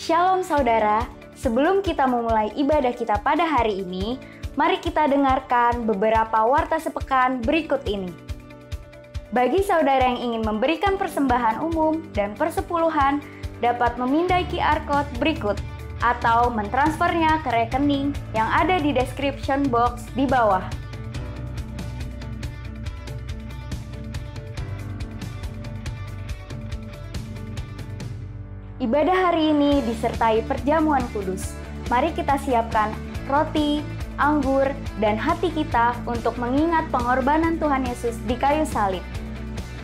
Shalom saudara, sebelum kita memulai ibadah kita pada hari ini, mari kita dengarkan beberapa warta sepekan berikut ini. Bagi saudara yang ingin memberikan persembahan umum dan persepuluhan, dapat memindai QR Code berikut atau mentransfernya ke rekening yang ada di description box di bawah. Ibadah hari ini disertai perjamuan kudus. Mari kita siapkan roti, anggur, dan hati kita untuk mengingat pengorbanan Tuhan Yesus di kayu salib.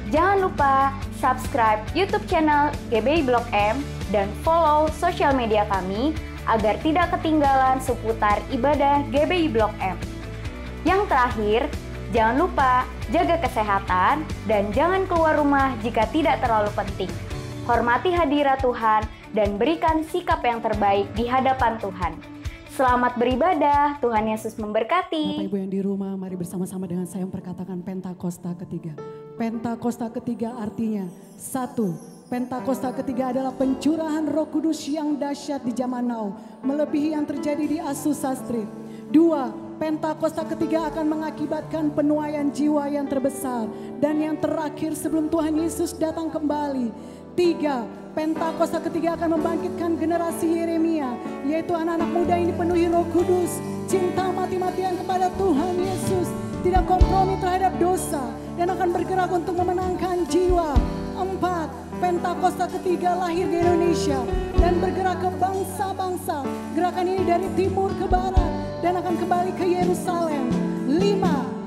Jangan lupa subscribe YouTube channel GBI Blok M dan follow sosial media kami agar tidak ketinggalan seputar ibadah GBI Blok M. Yang terakhir, jangan lupa jaga kesehatan dan jangan keluar rumah jika tidak terlalu penting. Hormati hadirat Tuhan dan berikan sikap yang terbaik di hadapan Tuhan. Selamat beribadah, Tuhan Yesus memberkati. Bapak Ibu yang di rumah, mari bersama-sama dengan saya memperkatakan Pentakosta ketiga. Pentakosta ketiga artinya, 1. Pentakosta ketiga adalah pencurahan Roh Kudus yang dahsyat di zaman now, melebihi yang terjadi di Azusa Street. 2. Pentakosta ketiga akan mengakibatkan penuaian jiwa yang terbesar dan yang terakhir sebelum Tuhan Yesus datang kembali. 3. Pentakosta ketiga akan membangkitkan generasi Yeremia, yaitu anak-anak muda yang dipenuhi Roh Kudus, cinta mati-matian kepada Tuhan Yesus, tidak kompromi terhadap dosa, dan akan bergerak untuk memenangkan jiwa. 4. Pentakosta ketiga lahir di Indonesia dan bergerak ke bangsa-bangsa. Gerakan ini dari timur ke barat dan akan kembali ke Yerusalem. 5.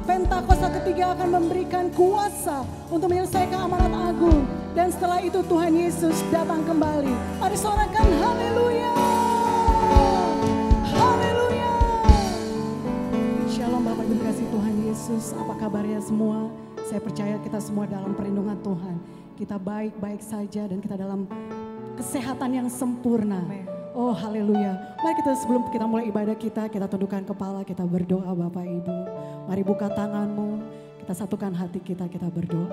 Pentakosta ketiga akan memberikan kuasa untuk menyelesaikan amanat agung. Dan setelah itu Tuhan Yesus datang kembali. Mari sorakan haleluya. Haleluya. Shalom Bapak Ibu dikasih Tuhan Yesus. Apa kabarnya semua? Saya percaya kita semua dalam perlindungan Tuhan. Kita baik-baik saja dan kita dalam kesehatan yang sempurna. Oh haleluya. Mari kita sebelum kita mulai ibadah kita tundukkan kepala, kita berdoa Bapak Ibu. Mari buka tanganmu, kita satukan hati kita berdoa.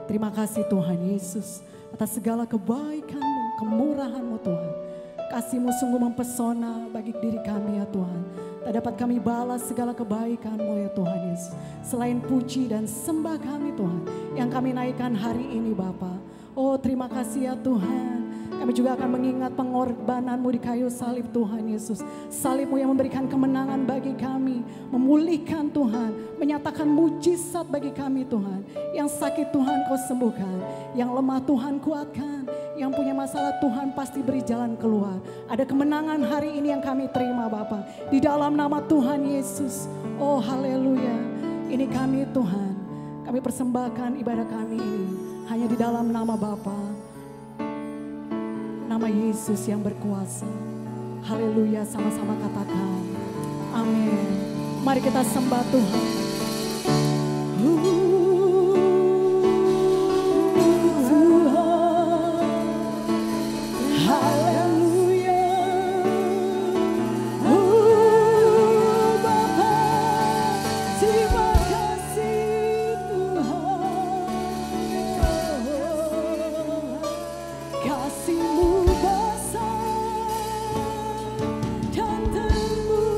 Terima kasih Tuhan Yesus atas segala kebaikan-Mu, kemurahan-Mu Tuhan. Kasih-Mu sungguh mempesona bagi diri kami ya Tuhan. Tak dapat kami balas segala kebaikan-Mu ya Tuhan Yesus. Selain puji dan sembah kami Tuhan yang kami naikkan hari ini Bapa. Oh terima kasih ya Tuhan. Kami juga akan mengingat pengorbanan-Mu di kayu salib Tuhan Yesus. Salib-Mu yang memberikan kemenangan bagi kami. Memulihkan Tuhan. Menyatakan mujizat bagi kami Tuhan. Yang sakit Tuhan Kau sembuhkan. Yang lemah Tuhan kuatkan. Yang punya masalah Tuhan pasti beri jalan keluar. Ada kemenangan hari ini yang kami terima Bapa. Di dalam nama Tuhan Yesus. Oh haleluya. Ini kami Tuhan. Kami persembahkan ibadah kami ini. Hanya di dalam nama Bapa. Nama Yesus yang berkuasa. Haleluya, sama-sama katakan. Amin. Mari kita sembah Tuhan. Haleluya. Bapa, terima kasih Tuhan. Kasih-Mu dan termulia.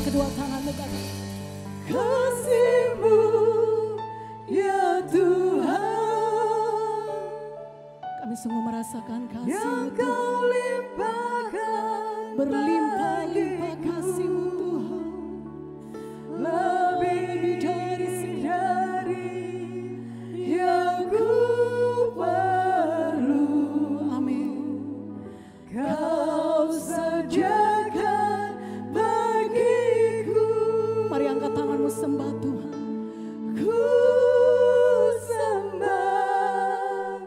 kedua tanganmu katakan, kasih-Mu ya Tuhan. Kami sungguh merasakan kasih-Mu yang Kau limpahkan, berlimpah-limpah kasih-Mu Tuhan, lebih dari yang ku perlu. amin. Kau sediakan bagiku. Mari angkat tanganmu sembah Tuhan. Ku sembah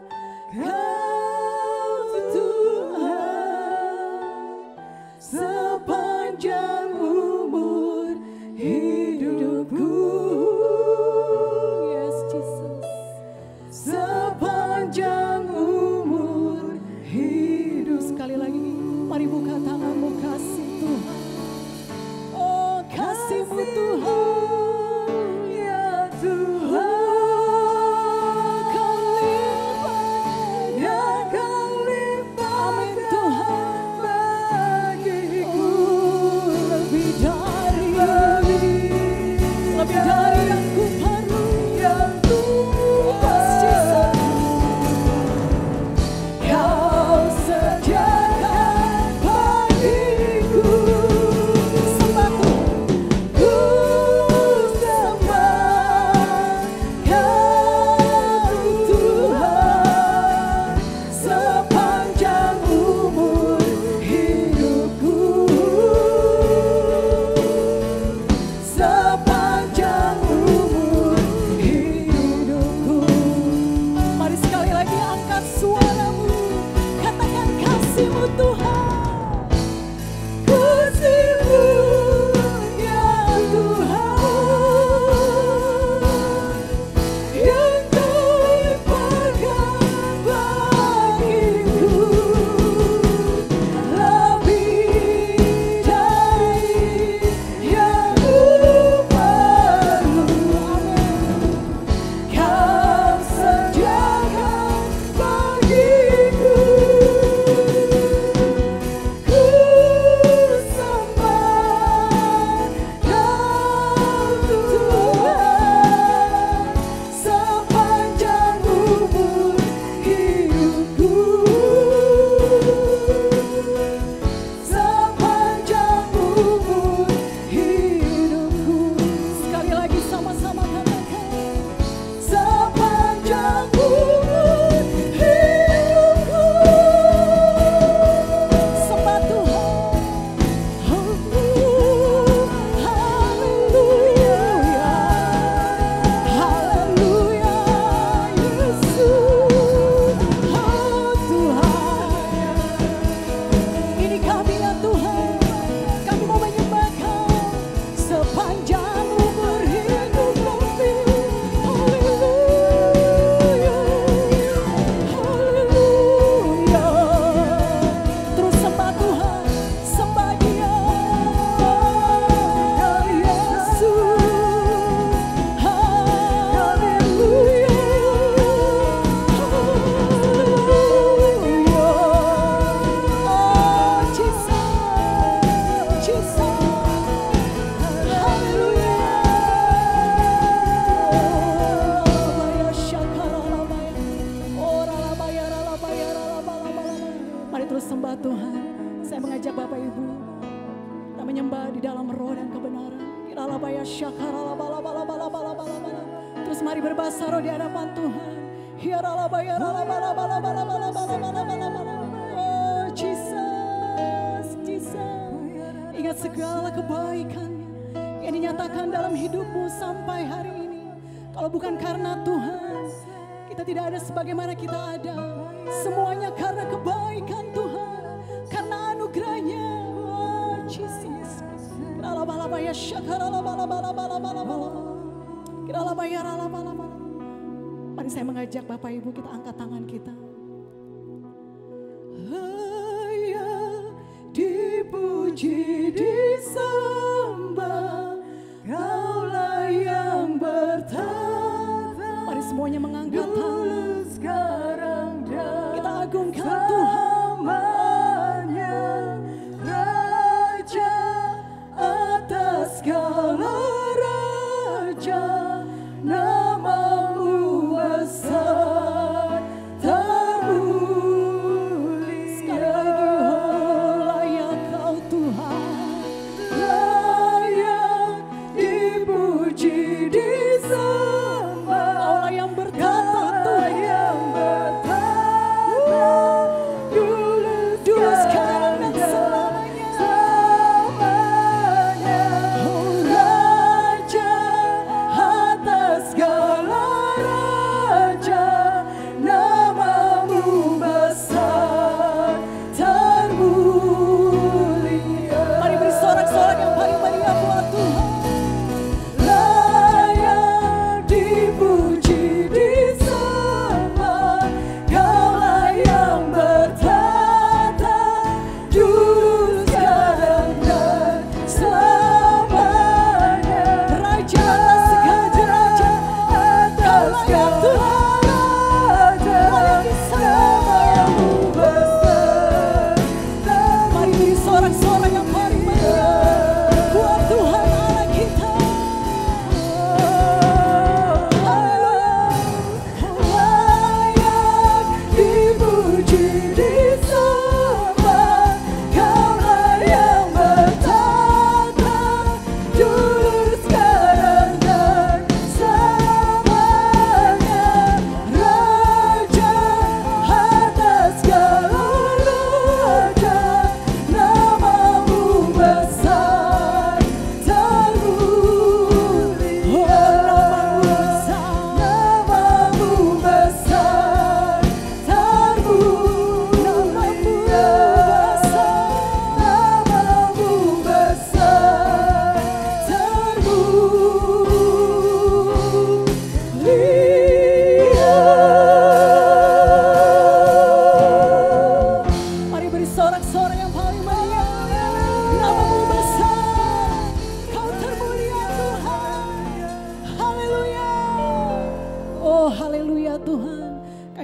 Kau Tuhan sepanjang umur hidupku. Yes Jesus. Sepanjang umur hidup. Sekali lagi, mari buka tanganmu kasih Tuhan. Oh kasih-Mu Tuhan. Ya Tuhan, Kau limpah. ya Kau limpahkan Tuhan. bagiku Lebih dari lebih yang ku perlu. yang ku Jesus. Kau sediakan bagiku. Sembah Tuhan. Ku sembah Kau Tuhan sepanjang umur hidupku. Sepanjang umur hidupku. Mari sekali lagi angkat suaramu. Katakan kasih-Mu Tuhan. Kasih-Mu ya Tuhan, yang Kau limpahkan bagiku, lebih dari yang ku perlu. Kau sediakan bagiku. Ku sembah Kau Tuhan sepanjang umur hidupku. Sepanjang umur hidupku. Sekali lagi sama-sama katakan. Sepanjang umur hidupku. Sembah Tuhan. Haleluya, haleluya, Yesus, oh Tuhan. Ini kami ya Tuhan. Kami mau menyembah Kau sepanjang umur hidup kami. Haleluya, haleluya. Terus sembah Tuhan. Sembah Dia. Yesus, haleluya, haleluya. Oh Jesus. Jesus. Mari terus sembah Tuhan. Saya mengajak Bapak Ibu kita menyembah di dalam roh dan kebenaran. Terus mari berbahasa roh di hadapan Tuhan. Oh Jesus, Jesus. Ingat segala kebaikannya yang dinyatakan dalam hidupmu sampai hari ini. Kalau bukan karena Tuhan, kita tidak ada sebagaimana kita ada. Semuanya karena kebaikan Tuhan, karena anugerahnya. Oh Jesus. Mari saya mengajak Bapak Ibu kita angkat tangan kita. Layak dipuji disembah, Kaulah yang bertata. Mari semuanya mengangkat Dulu tangan. sekarang dan Kita agungkan Tuhan. selamanya, Raja atas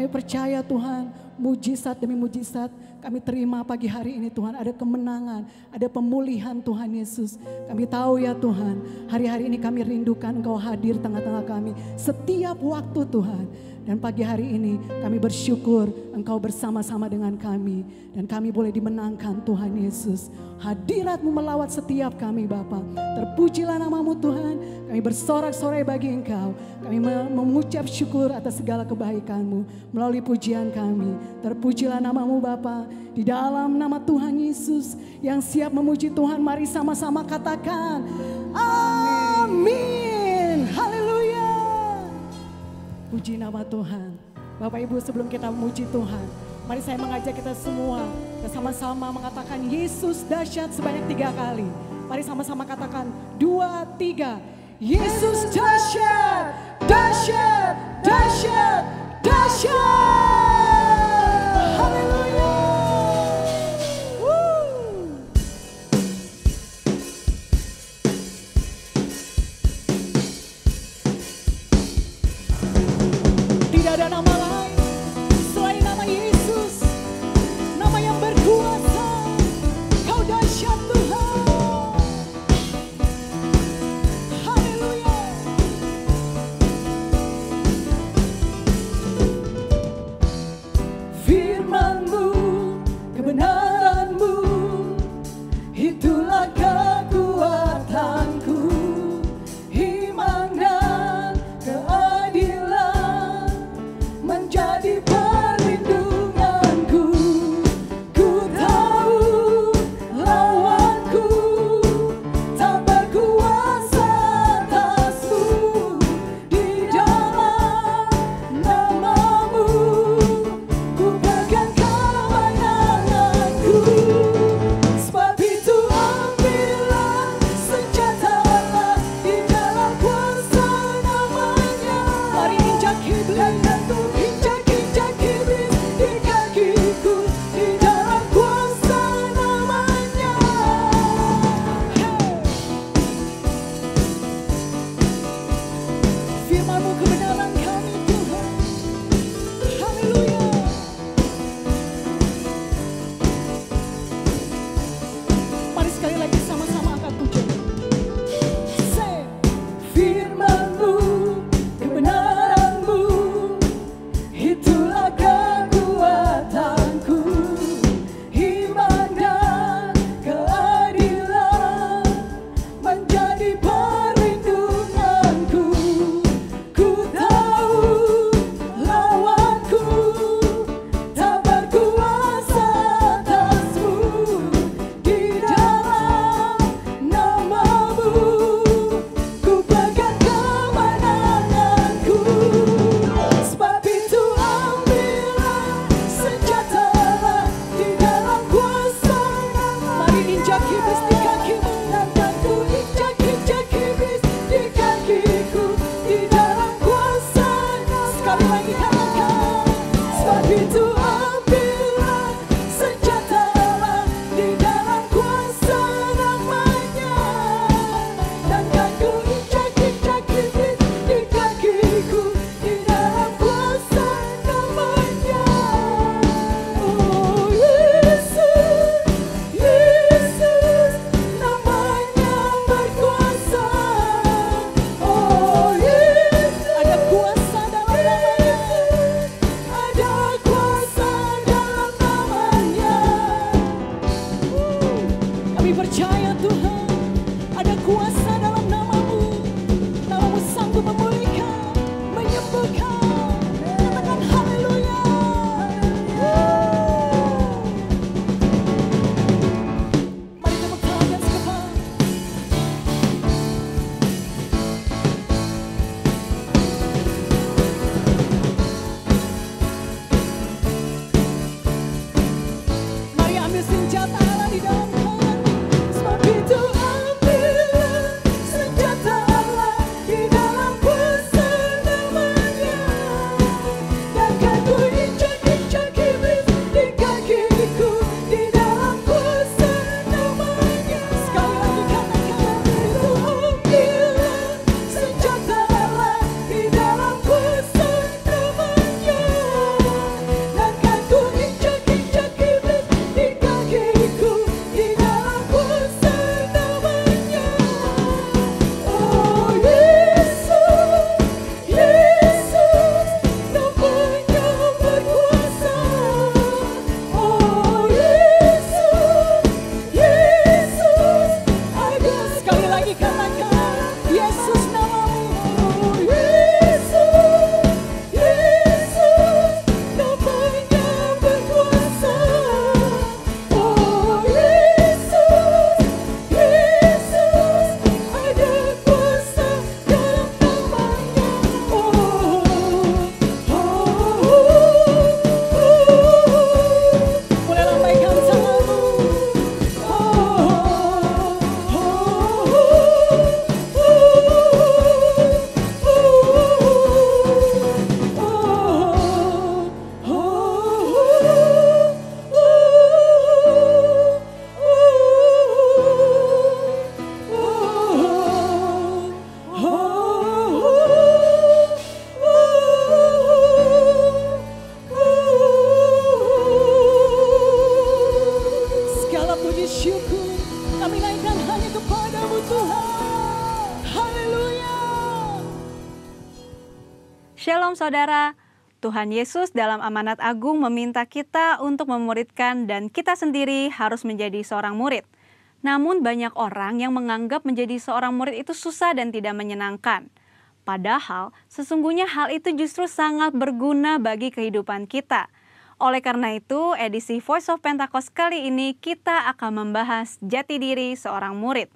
Kami percaya Tuhan, mujizat demi mujizat kami terima pagi hari ini Tuhan. Ada kemenangan, ada pemulihan Tuhan Yesus. Kami tahu ya Tuhan, hari-hari ini kami rindukan Engkau hadir tengah-tengah kami setiap waktu Tuhan. Dan pagi hari ini kami bersyukur Engkau bersama-sama dengan kami. Dan kami boleh dimenangkan Tuhan Yesus. Hadirat-Mu melawat setiap kami Bapa. Terpujilah nama-Mu Tuhan. Kami bersorak-sorai bagi Engkau. Kami mengucap syukur atas segala kebaikan-Mu melalui pujian kami. Terpujilah nama-Mu Bapa. Di dalam nama Tuhan Yesus yang siap memuji Tuhan, mari sama-sama katakan amin. Haleluya. Puji nama Tuhan. Bapak Ibu, sebelum kita memuji Tuhan, mari saya mengajak kita semua bersama-sama mengatakan Yesus dahsyat sebanyak 3 kali. Mari sama-sama katakan 2, 3. Yesus dahsyat, dahsyat, dahsyat, dahsyat. Haleluya. Tidak ada nama lain selain nama Yesus, nama yang berkuasa. Kau dahsyat Tuhan. Haleluya. Shalom saudara, Tuhan Yesus dalam amanat agung meminta kita untuk memuridkan dan kita sendiri harus menjadi seorang murid. Namun banyak orang yang menganggap menjadi seorang murid itu susah dan tidak menyenangkan. Padahal sesungguhnya hal itu justru sangat berguna bagi kehidupan kita. Oleh karena itu, edisi Voice of Pentecost kali ini kita akan membahas jati diri seorang murid.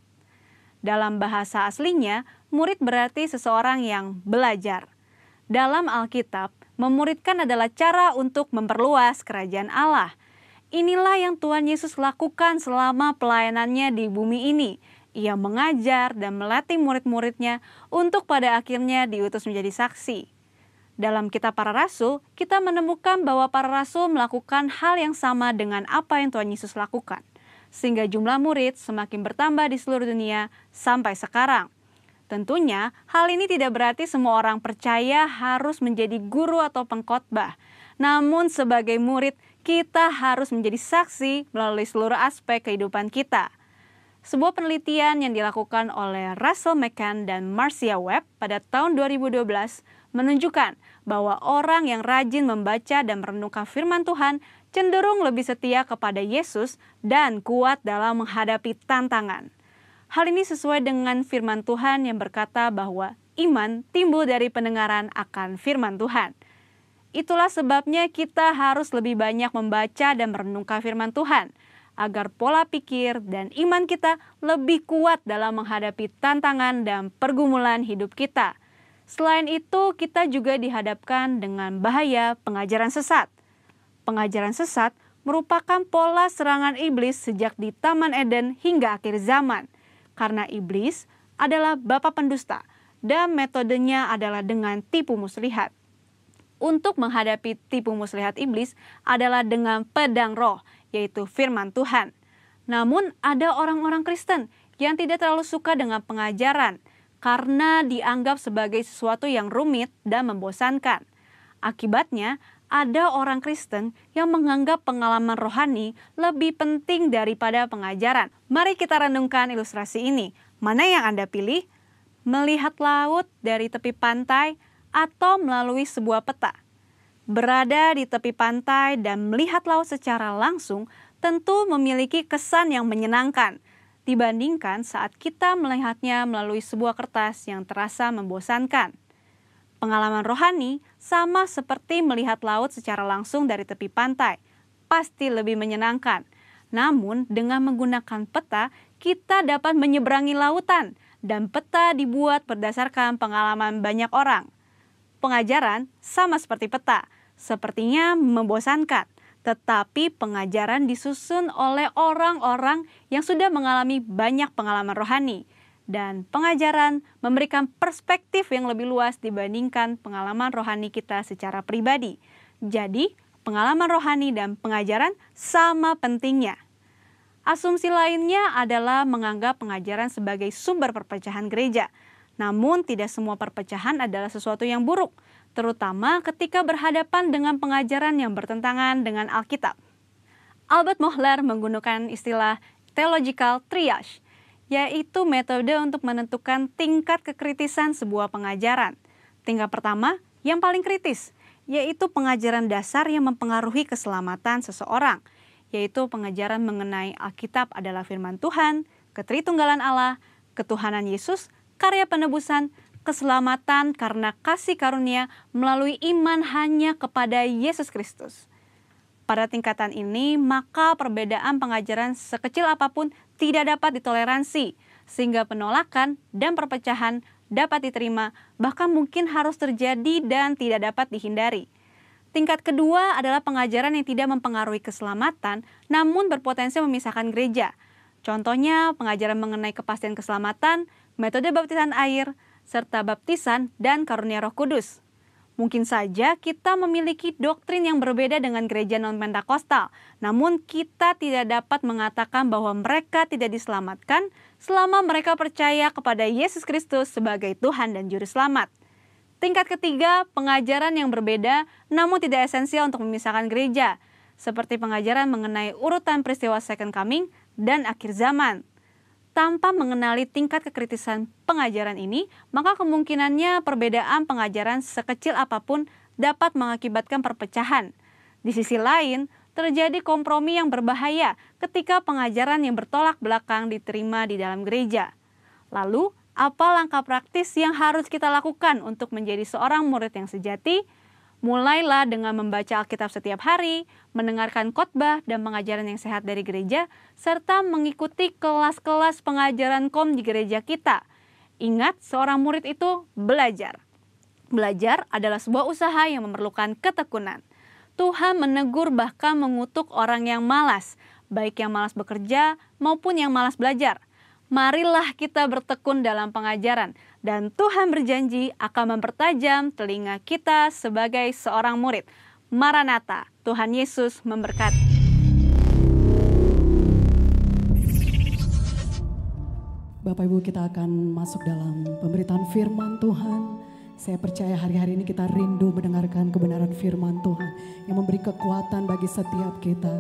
Dalam bahasa aslinya, murid berarti seseorang yang belajar. Dalam Alkitab, memuridkan adalah cara untuk memperluas kerajaan Allah. Inilah yang Tuhan Yesus lakukan selama pelayanannya di bumi ini. Ia mengajar dan melatih murid-muridnya untuk pada akhirnya diutus menjadi saksi. Dalam kitab para rasul, kita menemukan bahwa para rasul melakukan hal yang sama dengan apa yang Tuhan Yesus lakukan. Sehingga jumlah murid semakin bertambah di seluruh dunia sampai sekarang. Tentunya, hal ini tidak berarti semua orang percaya harus menjadi guru atau pengkhotbah. Namun sebagai murid, kita harus menjadi saksi melalui seluruh aspek kehidupan kita. Sebuah penelitian yang dilakukan oleh Russell McCann dan Marcia Webb pada tahun 2012 menunjukkan bahwa orang yang rajin membaca dan merenungkan firman Tuhan cenderung lebih setia kepada Yesus dan kuat dalam menghadapi tantangan. Hal ini sesuai dengan firman Tuhan yang berkata bahwa iman timbul dari pendengaran akan firman Tuhan. Itulah sebabnya kita harus lebih banyak membaca dan merenungkan firman Tuhan, agar pola pikir dan iman kita lebih kuat dalam menghadapi tantangan dan pergumulan hidup kita. Selain itu, kita juga dihadapkan dengan bahaya pengajaran sesat. Pengajaran sesat merupakan pola serangan iblis sejak di Taman Eden hingga akhir zaman. Karena iblis adalah bapa pendusta dan metodenya adalah dengan tipu muslihat. Untuk menghadapi tipu muslihat iblis adalah dengan pedang roh, yaitu firman Tuhan. Namun ada orang-orang Kristen yang tidak terlalu suka dengan pengajaran karena dianggap sebagai sesuatu yang rumit dan membosankan. Akibatnya, ada orang Kristen yang menganggap pengalaman rohani lebih penting daripada pengajaran. Mari kita renungkan ilustrasi ini. Mana yang Anda pilih? Melihat laut dari tepi pantai atau melalui sebuah peta? Berada di tepi pantai dan melihat laut secara langsung tentu memiliki kesan yang menyenangkan dibandingkan saat kita melihatnya melalui sebuah kertas yang terasa membosankan. Pengalaman rohani sama seperti melihat laut secara langsung dari tepi pantai, pasti lebih menyenangkan. Namun dengan menggunakan peta, kita dapat menyeberangi lautan dan peta dibuat berdasarkan pengalaman banyak orang. Pengajaran sama seperti peta, sepertinya membosankan, tetapi pengajaran disusun oleh orang-orang yang sudah mengalami banyak pengalaman rohani. Dan pengajaran memberikan perspektif yang lebih luas dibandingkan pengalaman rohani kita secara pribadi. Jadi, pengalaman rohani dan pengajaran sama pentingnya. Asumsi lainnya adalah menganggap pengajaran sebagai sumber perpecahan gereja. Namun, tidak semua perpecahan adalah sesuatu yang buruk, terutama ketika berhadapan dengan pengajaran yang bertentangan dengan Alkitab. Albert Mohler menggunakan istilah theological triage, yaitu metode untuk menentukan tingkat kekritisan sebuah pengajaran. Tingkat pertama, yang paling kritis, yaitu pengajaran dasar yang mempengaruhi keselamatan seseorang, yaitu pengajaran mengenai Alkitab adalah firman Tuhan, ketritunggalan Allah, ketuhanan Yesus, karya penebusan, keselamatan karena kasih karunia melalui iman hanya kepada Yesus Kristus. Pada tingkatan ini, maka perbedaan pengajaran sekecil apapun tidak dapat ditoleransi, sehingga penolakan dan perpecahan dapat diterima, bahkan mungkin harus terjadi dan tidak dapat dihindari. Tingkat kedua adalah pengajaran yang tidak mempengaruhi keselamatan, namun berpotensi memisahkan gereja. Contohnya, pengajaran mengenai kepastian keselamatan, metode baptisan air, serta baptisan dan karunia Roh Kudus. Mungkin saja kita memiliki doktrin yang berbeda dengan gereja non-Pentakostal, namun kita tidak dapat mengatakan bahwa mereka tidak diselamatkan selama mereka percaya kepada Yesus Kristus sebagai Tuhan dan Juru Selamat. Tingkat ketiga, pengajaran yang berbeda namun tidak esensial untuk memisahkan gereja, seperti pengajaran mengenai urutan peristiwa Second Coming dan akhir zaman. Tanpa mengenali tingkat kekritisan pengajaran ini, maka kemungkinannya perbedaan pengajaran sekecil apapun dapat mengakibatkan perpecahan. Di sisi lain, terjadi kompromi yang berbahaya ketika pengajaran yang bertolak belakang diterima di dalam gereja. Lalu, apa langkah praktis yang harus kita lakukan untuk menjadi seorang murid yang sejati? Mulailah dengan membaca Alkitab setiap hari, mendengarkan khotbah dan pengajaran yang sehat dari gereja, serta mengikuti kelas-kelas pengajaran KOM di gereja kita. Ingat, seorang murid itu belajar. Belajar adalah sebuah usaha yang memerlukan ketekunan. Tuhan menegur bahkan mengutuk orang yang malas, baik yang malas bekerja maupun yang malas belajar. Marilah kita bertekun dalam pengajaran, dan Tuhan berjanji akan mempertajam telinga kita sebagai seorang murid. Maranatha, Tuhan Yesus memberkati. Bapak Ibu, kita akan masuk dalam pemberitaan firman Tuhan. Saya percaya hari-hari ini kita rindu mendengarkan kebenaran firman Tuhan yang memberi kekuatan bagi setiap kita.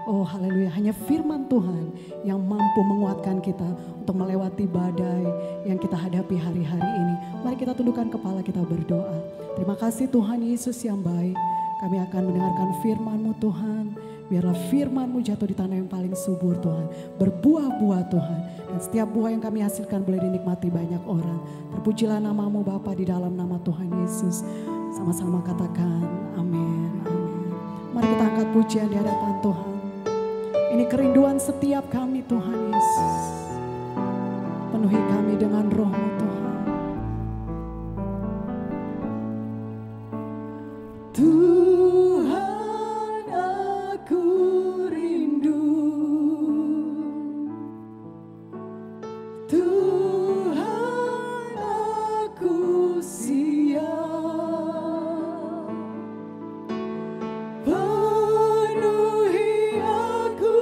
Oh haleluya, hanya firman Tuhan yang mampu menguatkan kita untuk melewati badai yang kita hadapi hari-hari ini. Mari kita tundukkan kepala, kita berdoa. Terima kasih Tuhan Yesus yang baik. Kami akan mendengarkan firman-Mu Tuhan. Biarlah firman-Mu jatuh di tanah yang paling subur Tuhan. Berbuah-buah Tuhan. Dan setiap buah yang kami hasilkan boleh dinikmati banyak orang. Terpujilah nama-Mu Bapa di dalam nama Tuhan Yesus. Sama-sama katakan amin. Amin. Mari kita angkat pujian di hadapan Tuhan. Ini kerinduan setiap kami Tuhan Yesus. Penuhi kami dengan roh-Mu Tuhan. Tuhan, aku rindu. Tuhan, aku siap. Penuhi aku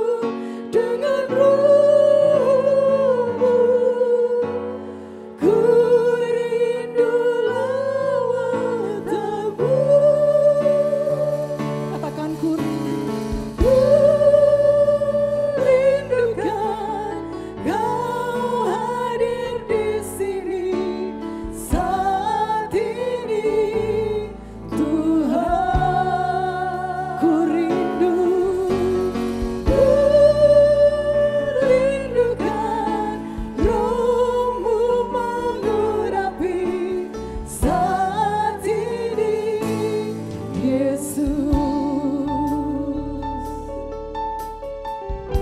dengan roh-Mu. Ku rindu lawatan-Mu. Katakan ku Ku rindukan Kau hadir di sini saat ini, Tuhan. Ku rindu. Ku rindukan Roh-Mu mengurapi saat ini, Yesus.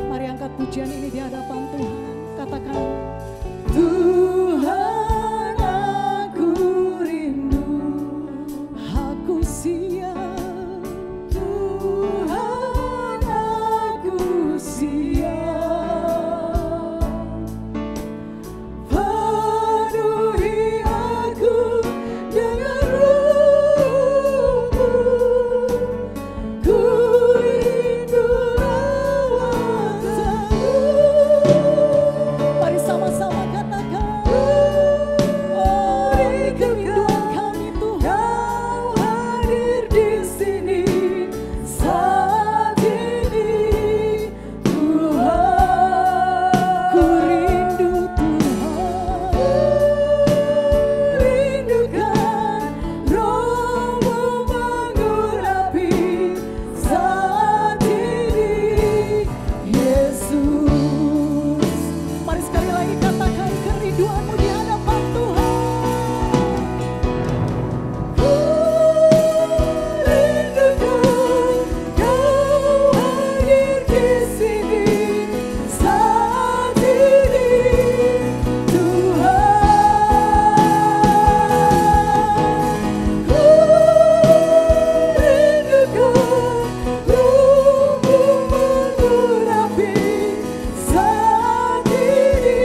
Mari angkat pujian ini di hadapan Tuhan. Katakan Tuhan, aku rindu. aku siap. Tuhan, aku siap. Penuhi aku dengan roh-Mu. Ku rindu lawatan-Mu. Mari sama-sama katakan. Oh, ini kerinduan kami Tuhan. Kau hadir di sini saat ini, Tuhan. Ku rindu Tuhan. Rindukan Roh-Mu mengurapi saat ini, Yesus. Mari sekali lagi katakan kerinduanmu di hadapan Tuhan. Ku rindukan Kau hadir di sini saat ini, Tuhan. Ku rindukan Roh-Mu mengurapi saat ini,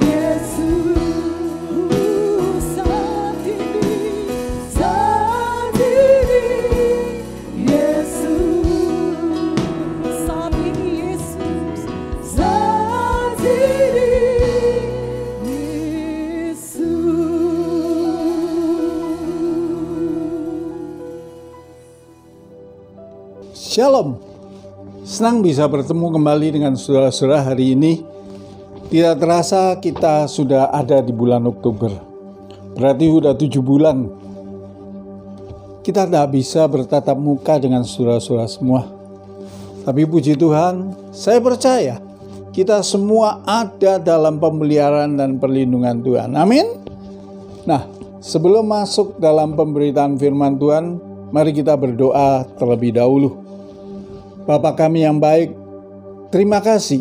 Yesus. Saat ini, Yesus. Saat ini Yesus. Saat ini, Yesus. Shalom, senang bisa bertemu kembali dengan saudara-saudara hari ini. Tidak terasa kita sudah ada di bulan Oktober. Berarti sudah 7 bulan. Kita tidak bisa bertatap muka dengan saudara-saudara semua. Tapi puji Tuhan, saya percaya kita semua ada dalam pemeliharaan dan perlindungan Tuhan. Amin. Nah, sebelum masuk dalam pemberitaan firman Tuhan, mari kita berdoa terlebih dahulu. Bapa kami yang baik, terima kasih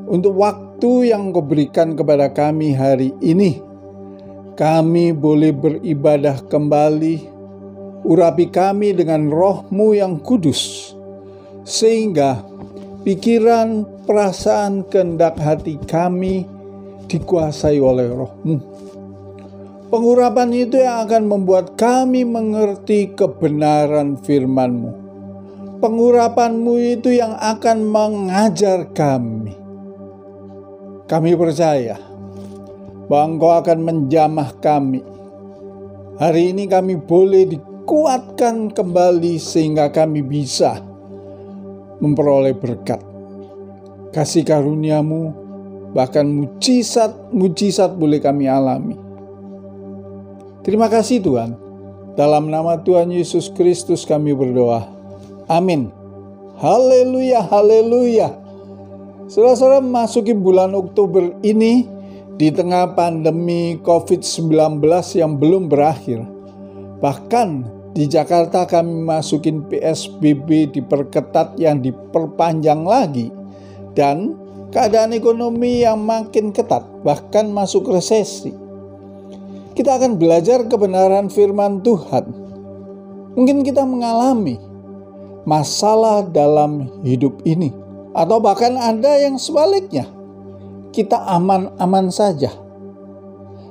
untuk waktu yang Kau berikan kepada kami hari ini. Kami boleh beribadah kembali. Urapi kami dengan Roh-Mu yang kudus, sehingga pikiran, perasaan, kehendak hati kami dikuasai oleh Roh-Mu. Pengurapan itu yang akan membuat kami mengerti kebenaran firman-Mu. Pengurapan-Mu itu yang akan mengajar kami. Kami percaya bahwa Engkau akan menjamah kami. Hari ini kami boleh dikuatkan kembali sehingga kami bisa memperoleh berkat. Kasih karunia-Mu, bahkan mujizat boleh kami alami. Terima kasih Tuhan. Dalam nama Tuhan Yesus Kristus kami berdoa. Amin. Haleluya, haleluya. Saudara-saudara, memasuki bulan Oktober ini di tengah pandemi COVID-19 yang belum berakhir. Bahkan di Jakarta kami masukin PSBB diperketat yang diperpanjang lagi. Dan keadaan ekonomi yang makin ketat, bahkan masuk resesi. Kita akan belajar kebenaran firman Tuhan. Mungkin kita mengalami masalah dalam hidup ini. Atau bahkan ada yang sebaliknya. Kita aman-aman saja.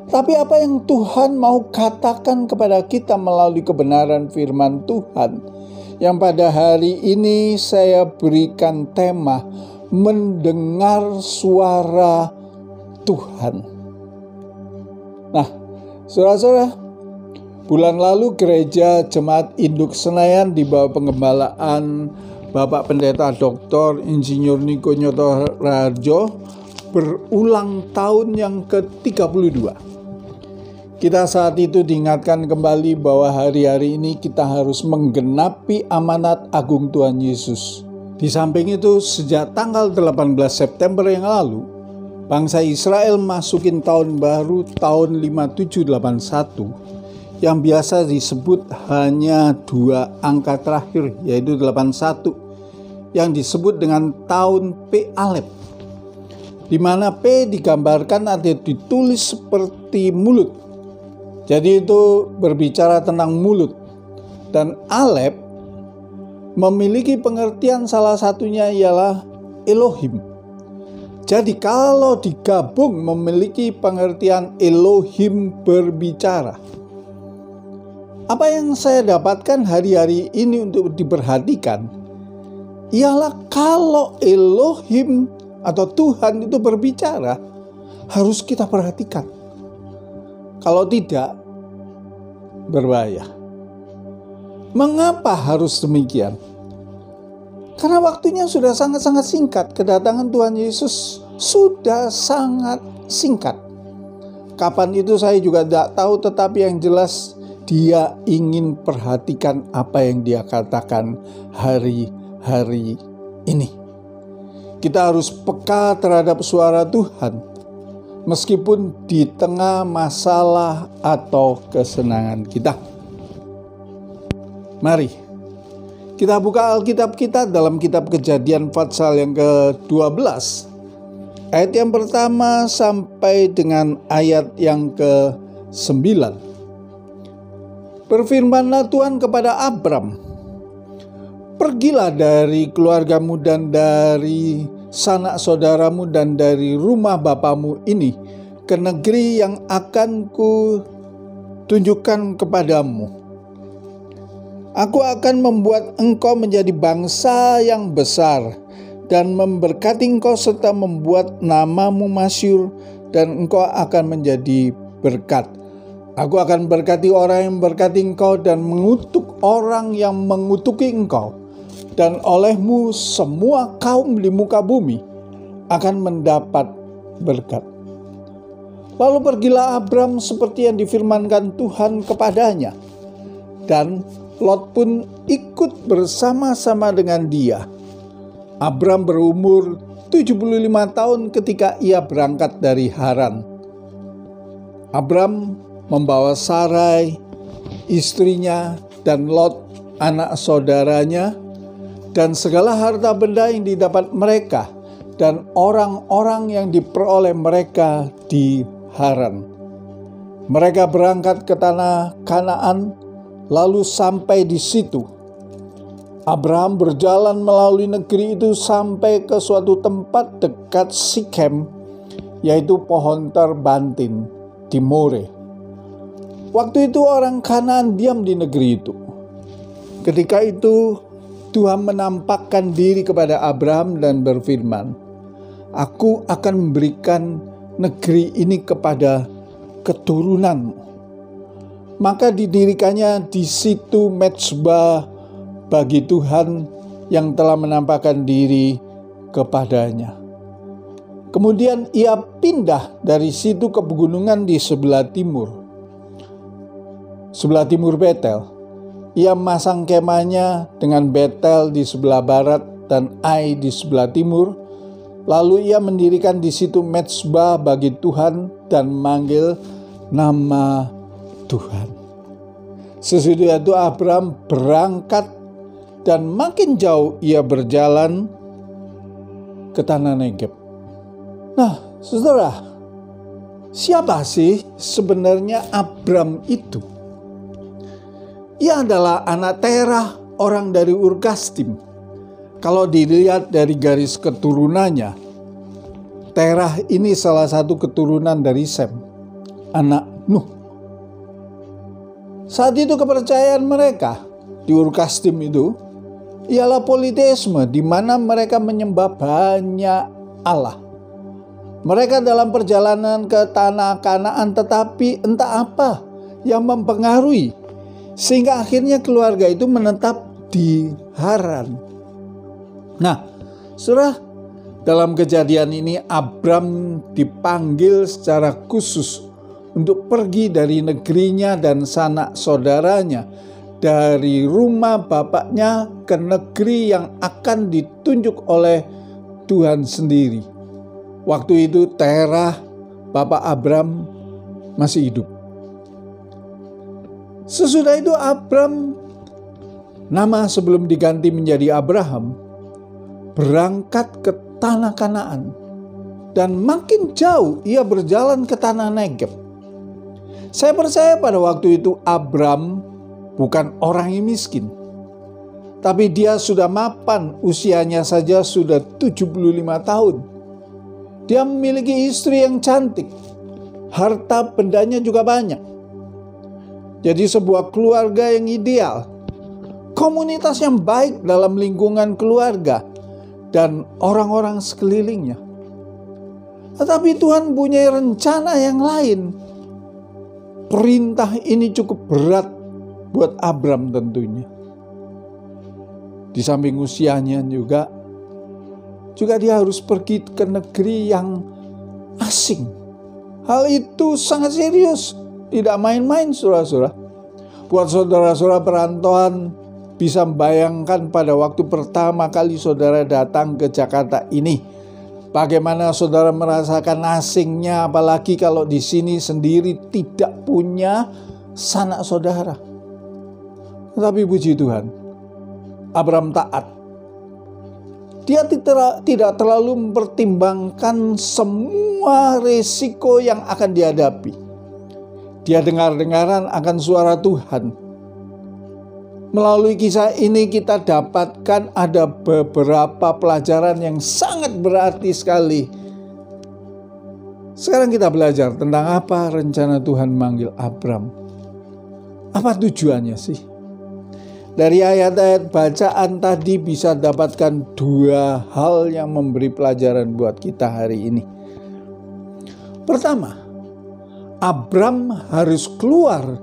Tapi apa yang Tuhan mau katakan kepada kita melalui kebenaran firman Tuhan, yang pada hari ini saya berikan tema mendengar suara Tuhan. Nah, saudara-saudara, bulan lalu Gereja Jemaat Induk Senayan di bawah penggembalaan Bapak Pendeta Dr. Insinyur Niko Nyoto Raharjo berulang tahun yang ke-32. Kita saat itu diingatkan kembali bahwa hari-hari ini kita harus menggenapi amanat agung Tuhan Yesus. Di samping itu, sejak tanggal 18 September yang lalu, bangsa Israel masukin tahun baru tahun 5781 yang biasa disebut hanya 2 angka terakhir, yaitu 81, yang disebut dengan tahun P Alef, di mana P digambarkan atau ditulis seperti mulut. Jadi itu berbicara tentang mulut. Dan Alef memiliki pengertian, salah satunya ialah Elohim. Jadi kalau digabung memiliki pengertian Elohim berbicara. Apa yang saya dapatkan hari-hari ini untuk diperhatikan ialah kalau Elohim atau Tuhan itu berbicara, harus kita perhatikan. Kalau tidak, berbahaya. Mengapa harus demikian? Karena waktunya sudah sangat-sangat singkat. Kedatangan Tuhan Yesus sudah sangat singkat. Kapan itu saya juga tidak tahu, tetapi yang jelas Dia ingin perhatikan apa yang Dia katakan hari-hari ini. Kita harus peka terhadap suara Tuhan, meskipun di tengah masalah atau kesenangan kita. Mari kita buka Alkitab kita dalam kitab Kejadian pasal yang ke-12, ayat yang pertama sampai dengan ayat yang ke-9. Berfirmanlah Tuhan kepada Abram, pergilah dari keluargamu dan dari sanak saudaramu dan dari rumah bapamu ini ke negeri yang akan kutunjukkan kepadamu. Aku akan membuat engkau menjadi bangsa yang besar dan memberkati engkau serta membuat namamu masyhur dan engkau akan menjadi berkat. Aku akan berkati orang yang memberkati engkau dan mengutuk orang yang mengutuki engkau. Dan olehmu semua kaum di muka bumi akan mendapat berkat. Lalu pergilah Abram seperti yang difirmankan Tuhan kepadanya, dan Lot pun ikut bersama-sama dengan dia. Abram berumur 75 tahun ketika ia berangkat dari Haran. Abram membawa Sarai, istrinya, dan Lot, anak saudaranya, dan segala harta benda yang didapat mereka, dan orang-orang yang diperoleh mereka di Haran. Mereka berangkat ke tanah Kanaan, lalu sampai di situ. Abraham berjalan melalui negeri itu sampai ke suatu tempat dekat Sikem, yaitu pohon terbantin di More. Waktu itu orang Kanaan diam di negeri itu. Ketika itu Tuhan menampakkan diri kepada Abraham dan berfirman, "Aku akan memberikan negeri ini kepada keturunanmu." Maka didirikannya di situ mezbah bagi Tuhan yang telah menampakkan diri kepadanya. Kemudian ia pindah dari situ ke pegunungan di sebelah timur Betel. Ia masang kemahnya dengan Betel di sebelah barat dan Ai di sebelah timur. Lalu ia mendirikan di situ mezbah bagi Tuhan dan memanggil nama Tuhan. Sesudah itu Abram berangkat dan makin jauh ia berjalan ke tanah Negeb. Nah, saudara, siapa sih sebenarnya Abram itu? Ia adalah anak Terah, orang dari Ur Kasdim. Kalau dilihat dari garis keturunannya, Terah ini salah satu keturunan dari Sem, anak Nuh. Saat itu kepercayaan mereka di Ur Kasdim itu ialah politeisme, di mana mereka menyembah banyak Allah. Mereka dalam perjalanan ke tanah Kanaan, tetapi entah apa yang mempengaruhi sehingga akhirnya keluarga itu menetap di Haran. Nah, saudara, dalam kejadian ini Abram dipanggil secara khusus untuk pergi dari negerinya dan sanak saudaranya, dari rumah bapaknya ke negeri yang akan ditunjuk oleh Tuhan sendiri. Waktu itu Terah, bapak Abram, masih hidup. Sesudah itu Abram, nama sebelum diganti menjadi Abraham, berangkat ke tanah Kanaan. Dan makin jauh ia berjalan ke tanah Negeb. Saya percaya pada waktu itu Abram bukan orang yang miskin. Tapi dia sudah mapan, usianya saja sudah 75 tahun. Dia memiliki istri yang cantik. Harta bendanya juga banyak. Jadi sebuah keluarga yang ideal. Komunitas yang baik dalam lingkungan keluarga dan orang-orang sekelilingnya. Tetapi Tuhan punya rencana yang lain. Perintah ini cukup berat buat Abram tentunya. Di samping usianya juga dia harus pergi ke negeri yang asing. Hal itu sangat serius, tidak main-main, saudara-saudara. Buat saudara-saudara perantauan bisa membayangkan pada waktu pertama kali saudara datang ke Jakarta ini, bagaimana saudara merasakan asingnya, apalagi kalau di sini sendiri tidak punya sanak saudara. Tetapi puji Tuhan, Abram taat. Dia tidak terlalu mempertimbangkan semua resiko yang akan dihadapi. Dia dengar-dengaran akan suara Tuhan. Melalui kisah ini kita dapatkan ada beberapa pelajaran yang sangat berarti sekali. Sekarang kita belajar tentang apa rencana Tuhan memanggil Abram. Apa tujuannya sih? Dari ayat-ayat bacaan tadi bisa dapatkan dua hal yang memberi pelajaran buat kita hari ini. Pertama, Abram harus keluar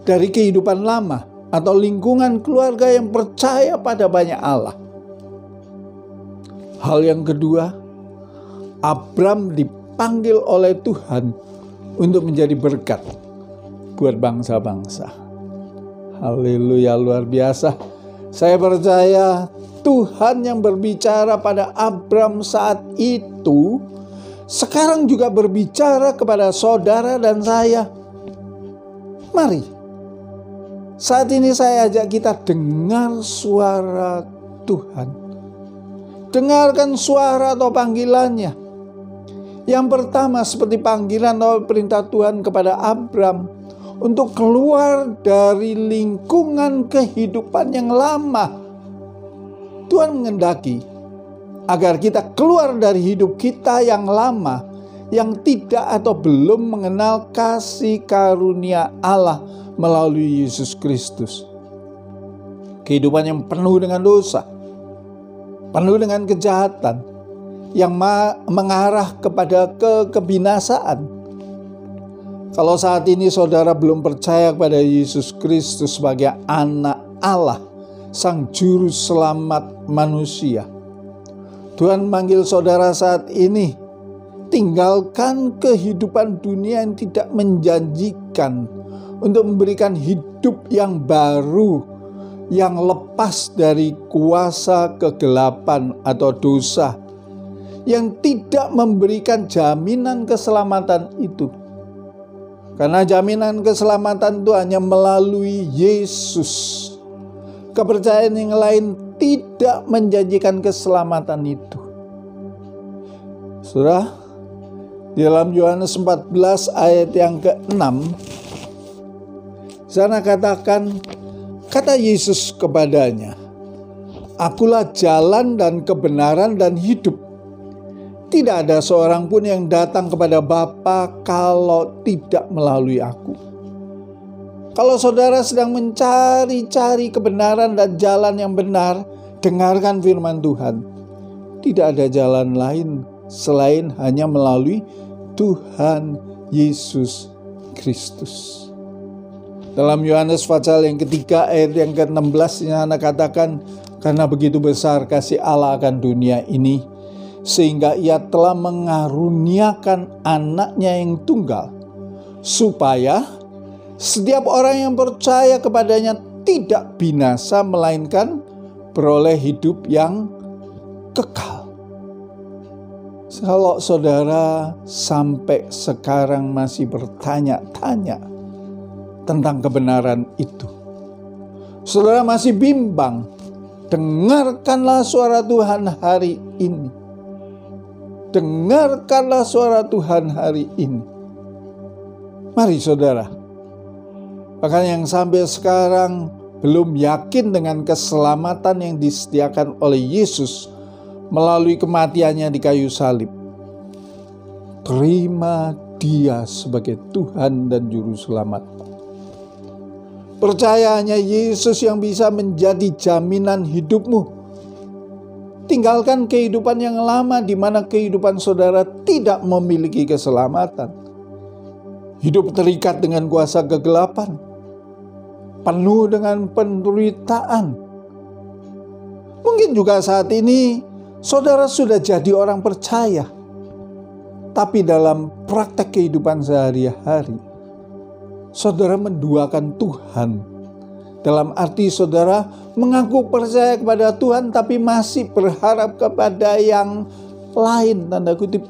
dari kehidupan lama atau lingkungan keluarga yang percaya pada banyak Allah. Hal yang kedua, Abram dipanggil dipanggil oleh Tuhan untuk menjadi berkat buat bangsa-bangsa. Haleluya, luar biasa. Saya percaya Tuhan yang berbicara pada Abram saat itu sekarang juga berbicara kepada saudara dan saya. Mari, saat ini saya ajak kita dengar suara Tuhan. Dengarkan suara atau panggilannya. Yang pertama seperti panggilan atau perintah Tuhan kepada Abram untuk keluar dari lingkungan kehidupan yang lama. Tuhan mengendaki agar kita keluar dari hidup kita yang lama, yang tidak atau belum mengenal kasih karunia Allah melalui Yesus Kristus. Kehidupan yang penuh dengan dosa, penuh dengan kejahatan, yang mengarah kepada kebinasaan. Kalau saat ini saudara belum percaya kepada Yesus Kristus sebagai anak Allah, Sang Juru Selamat manusia, Tuhan manggil saudara saat ini, tinggalkan kehidupan dunia yang tidak menjanjikan untuk memberikan hidup yang baru, yang lepas dari kuasa kegelapan atau dosa, yang tidak memberikan jaminan keselamatan itu. Karena jaminan keselamatan itu hanya melalui Yesus. Kepercayaan yang lain tidak menjanjikan keselamatan itu. Saudara, di dalam Yohanes 14 ayat yang ke-6, sana katakan, kata Yesus kepadanya, "Akulah jalan dan kebenaran dan hidup. Tidak ada seorang pun yang datang kepada Bapa kalau tidak melalui aku." Kalau saudara sedang mencari-cari kebenaran dan jalan yang benar, dengarkan firman Tuhan. Tidak ada jalan lain selain hanya melalui Tuhan Yesus Kristus. Dalam Yohanes pasal yang ketiga ayat yang ke-16, Yana katakan, karena begitu besar kasih Allah akan dunia ini, sehingga ia telah mengaruniakan anaknya yang tunggal, supaya setiap orang yang percaya kepadanya tidak binasa, melainkan beroleh hidup yang kekal. Kalau saudara sampai sekarang masih bertanya-tanya tentang kebenaran itu, saudara masih bimbang, dengarkanlah suara Tuhan hari ini. Dengarkanlah suara Tuhan hari ini. Mari saudara, bahkan yang sampai sekarang belum yakin dengan keselamatan yang disediakan oleh Yesus melalui kematiannya di kayu salib, terima Dia sebagai Tuhan dan Juru Selamat. Percaya hanya Yesus yang bisa menjadi jaminan hidupmu. Tinggalkan kehidupan yang lama di mana kehidupan saudara tidak memiliki keselamatan. Hidup terikat dengan kuasa kegelapan, penuh dengan penderitaan. Mungkin juga saat ini saudara sudah jadi orang percaya, tapi dalam praktek kehidupan sehari-hari saudara menduakan Tuhan. Dalam arti saudara mengaku percaya kepada Tuhan tapi masih berharap kepada yang lain, tanda kutip.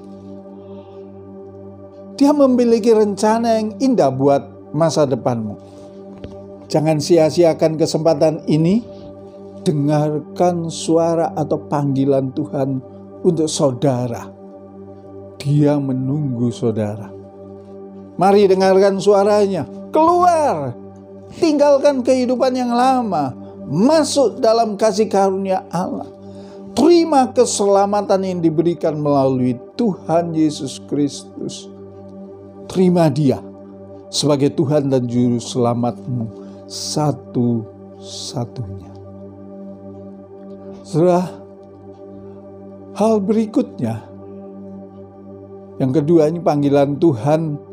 Dia memiliki rencana yang indah buat masa depanmu. Jangan sia-siakan kesempatan ini. Dengarkan suara atau panggilan Tuhan untuk saudara. Dia menunggu saudara. Mari dengarkan suaranya. Keluar. Tinggalkan kehidupan yang lama. Masuk dalam kasih karunia Allah. Terima keselamatan yang diberikan melalui Tuhan Yesus Kristus. Terima Dia sebagai Tuhan dan Juru Selamatmu satu-satunya. Saudara, hal berikutnya, yang kedua ini panggilan Tuhan.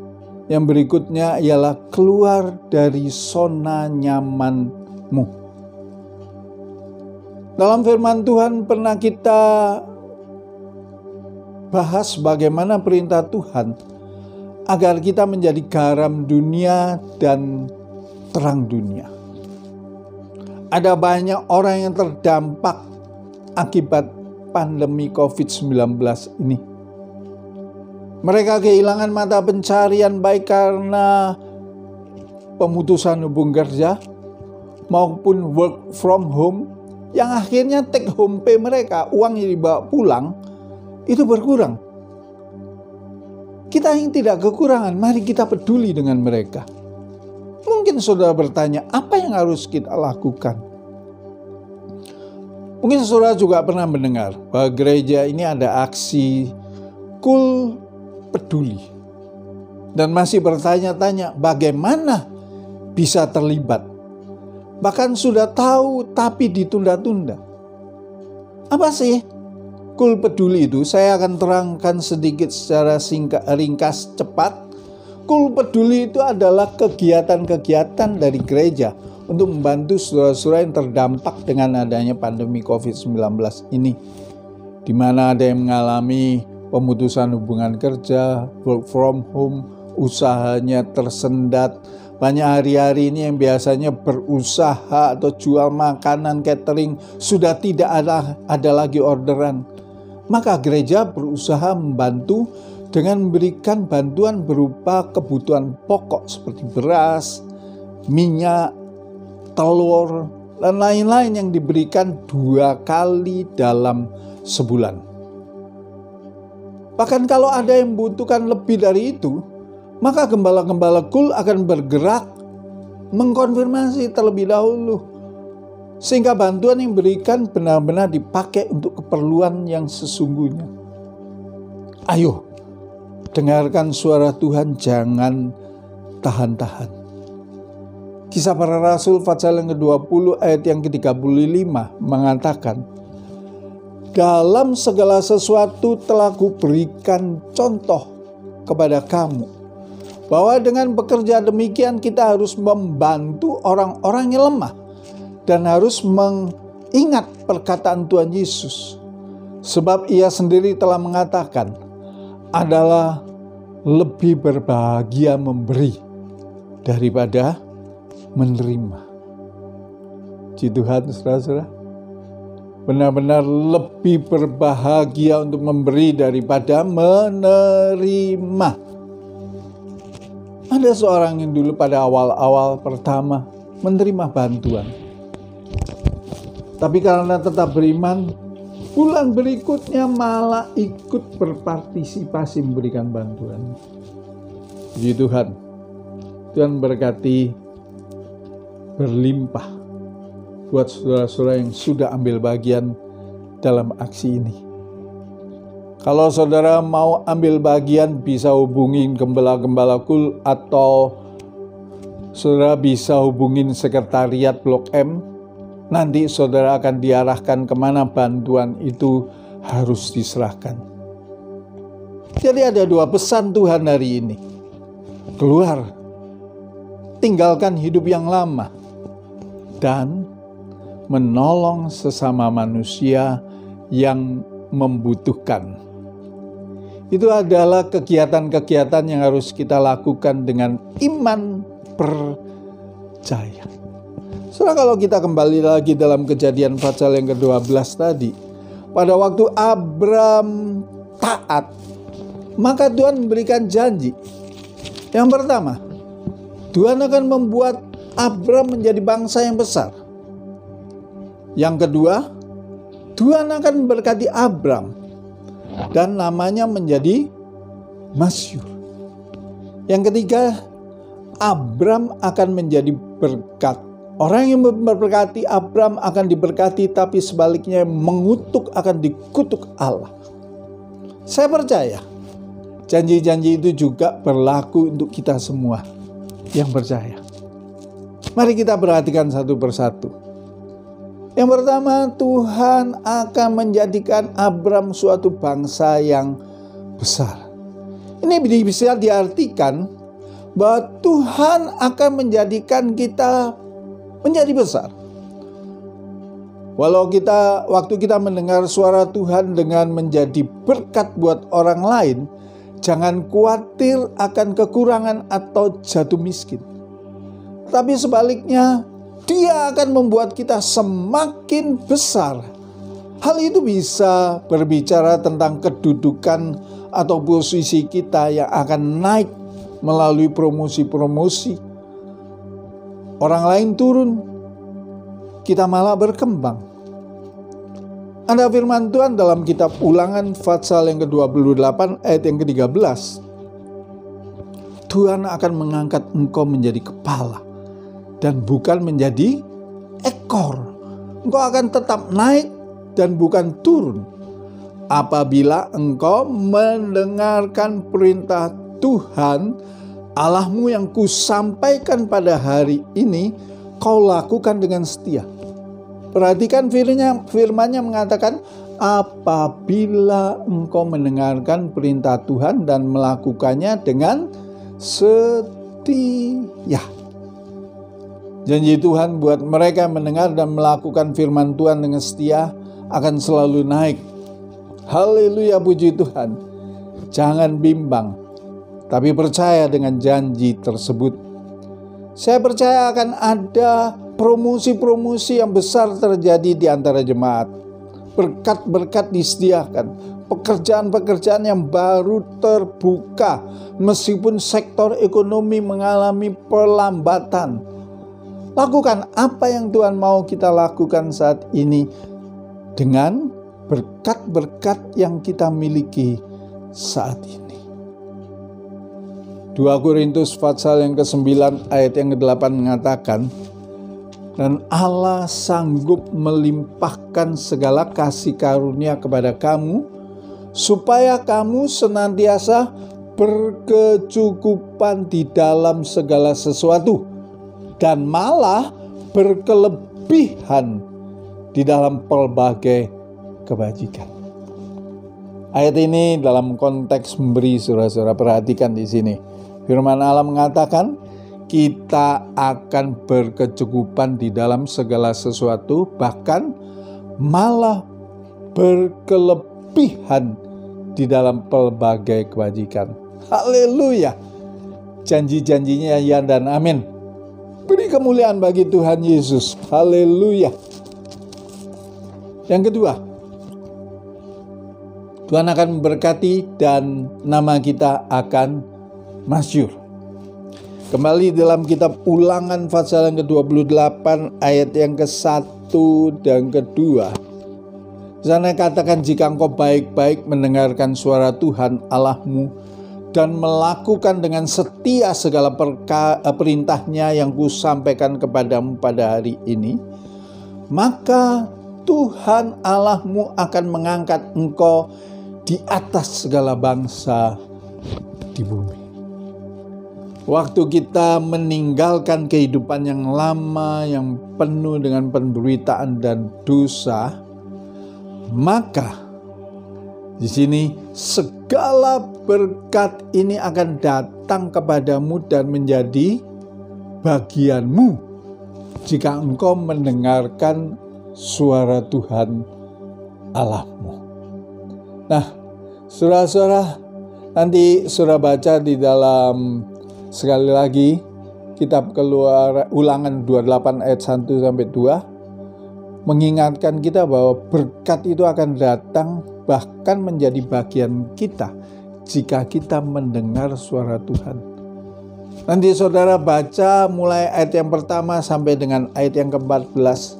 Yang berikutnya ialah keluar dari zona nyamanmu. Dalam firman Tuhan pernah kita bahas bagaimana perintah Tuhan agar kita menjadi garam dunia dan terang dunia. Ada banyak orang yang terdampak akibat pandemi COVID-19 ini. Mereka kehilangan mata pencarian baik karena pemutusan hubungan kerja maupun work from home, yang akhirnya take home pay mereka, uang yang dibawa pulang, itu berkurang. Kita yang tidak kekurangan, mari kita peduli dengan mereka. Mungkin saudara bertanya, apa yang harus kita lakukan? Mungkin saudara juga pernah mendengar bahwa gereja ini ada aksi Kul Peduli. Dan masih bertanya-tanya bagaimana bisa terlibat. Bahkan sudah tahu tapi ditunda-tunda. Apa sih Kul Peduli itu? Saya akan terangkan sedikit secara ringkas cepat. Kul Peduli itu adalah kegiatan-kegiatan dari gereja untuk membantu saudara-saudara yang terdampak dengan adanya pandemi COVID-19 ini. Di mana ada yang mengalami pemutusan hubungan kerja, work from home, usahanya tersendat. Banyak hari-hari ini yang biasanya berusaha atau jual makanan catering sudah tidak ada lagi orderan. Maka gereja berusaha membantu dengan memberikan bantuan berupa kebutuhan pokok seperti beras, minyak, telur, dan lain-lain yang diberikan 2 kali dalam sebulan. Bahkan kalau ada yang membutuhkan lebih dari itu, maka gembala-gembala Kul akan bergerak mengkonfirmasi terlebih dahulu, sehingga bantuan yang diberikan benar-benar dipakai untuk keperluan yang sesungguhnya. Ayo, dengarkan suara Tuhan, jangan tahan-tahan. Kisah Para Rasul pasal yang ke-20 ayat yang ke-35 mengatakan, dalam segala sesuatu telah kuberikan contoh kepada kamu, bahwa dengan bekerja demikian kita harus membantu orang-orang yang lemah dan harus mengingat perkataan Tuhan Yesus. Sebab ia sendiri telah mengatakan, adalah lebih berbahagia memberi daripada menerima. Puji Tuhan, saudara-saudara. Benar-benar lebih berbahagia untuk memberi daripada menerima. Ada seorang yang dulu pada awal-awal pertama menerima bantuan. Tapi karena tetap beriman, bulan berikutnya malah ikut berpartisipasi memberikan bantuan. Puji Tuhan. Tuhan berkati berlimpah buat saudara-saudara yang sudah ambil bagian dalam aksi ini. Kalau saudara mau ambil bagian, bisa hubungin gembala-gembala Kul atau saudara bisa hubungin sekretariat Blok M. Nanti saudara akan diarahkan kemana bantuan itu harus diserahkan. Jadi ada 2 pesan Tuhan hari ini. Keluar, tinggalkan hidup yang lama, dan menolong sesama manusia yang membutuhkan. Itu adalah kegiatan-kegiatan yang harus kita lakukan dengan iman percaya. Soalnya kalau kita kembali lagi dalam Kejadian pasal yang ke-12 tadi, pada waktu Abram taat, maka Tuhan memberikan janji. Yang pertama, Tuhan akan membuat Abram menjadi bangsa yang besar. Yang kedua, Tuhan akan memberkati Abram dan namanya menjadi masyhur. Yang ketiga, Abram akan menjadi berkat. Orang yang memberkati Abram akan diberkati, tapi sebaliknya mengutuk akan dikutuk Allah. Saya percaya janji-janji itu juga berlaku untuk kita semua yang percaya. Mari kita perhatikan satu persatu. Yang pertama, Tuhan akan menjadikan Abram suatu bangsa yang besar. Ini bisa diartikan bahwa Tuhan akan menjadikan kita menjadi besar. Waktu kita mendengar suara Tuhan dengan menjadi berkat buat orang lain, jangan khawatir akan kekurangan atau jatuh miskin. Tapi sebaliknya, Dia akan membuat kita semakin besar. Hal itu bisa berbicara tentang kedudukan atau posisi kita yang akan naik melalui promosi-promosi. Orang lain turun, kita malah berkembang. Ada firman Tuhan dalam kitab Ulangan pasal yang ke-28 ayat yang ke-13. Tuhan akan mengangkat engkau menjadi kepala dan bukan menjadi ekor. Engkau akan tetap naik dan bukan turun. Apabila engkau mendengarkan perintah Tuhan Allahmu yang kusampaikan pada hari ini, kau lakukan dengan setia. Perhatikan firman-Nya mengatakan, apabila engkau mendengarkan perintah Tuhan dan melakukannya dengan setia. Janji Tuhan buat mereka yang mendengar dan melakukan firman Tuhan dengan setia akan selalu naik. Haleluya, puji Tuhan. Jangan bimbang, tapi percaya dengan janji tersebut. Saya percaya akan ada promosi-promosi yang besar terjadi di antara jemaat. Berkat-berkat disediakan, pekerjaan-pekerjaan yang baru terbuka meskipun sektor ekonomi mengalami perlambatan. Lakukan apa yang Tuhan mau kita lakukan saat ini dengan berkat-berkat yang kita miliki saat ini. 2 Korintus pasal yang ke-9 ayat yang ke-8 mengatakan, dan Allah sanggup melimpahkan segala kasih karunia kepada kamu, supaya kamu senantiasa berkecukupan di dalam segala sesuatu, dan malah berkelebihan di dalam pelbagai kebajikan. Ayat ini dalam konteks memberi, saudara-saudara, perhatikan di sini. Firman Allah mengatakan, kita akan berkecukupan di dalam segala sesuatu, bahkan malah berkelebihan di dalam pelbagai kebajikan. Haleluya. Janji-janjinya ya dan amin. Beri kemuliaan bagi Tuhan Yesus. Haleluya. Yang kedua, Tuhan akan memberkati dan nama kita akan masyhur. Kembali dalam kitab Ulangan pasal yang ke-28 ayat yang ke-1 dan ke-2. Sana katakan, jika engkau baik-baik mendengarkan suara Tuhan Allahmu dan melakukan dengan setia segala perintahnya yang kusampaikan kepadamu pada hari ini, maka Tuhan Allahmu akan mengangkat engkau di atas segala bangsa di bumi. Waktu kita meninggalkan kehidupan yang lama, yang penuh dengan penderitaan dan dosa, maka di sini segala berkat ini akan datang kepadamu dan menjadi bagianmu jika engkau mendengarkan suara Tuhan Allahmu. Nah, saudara-saudara, nanti saudara baca di dalam, sekali lagi, kitab Ulangan 28 ayat 1 sampai 2 mengingatkan kita bahwa berkat itu akan datang bahkan menjadi bagian kita jika kita mendengar suara Tuhan. Nanti saudara baca mulai ayat yang pertama sampai dengan ayat yang ke-14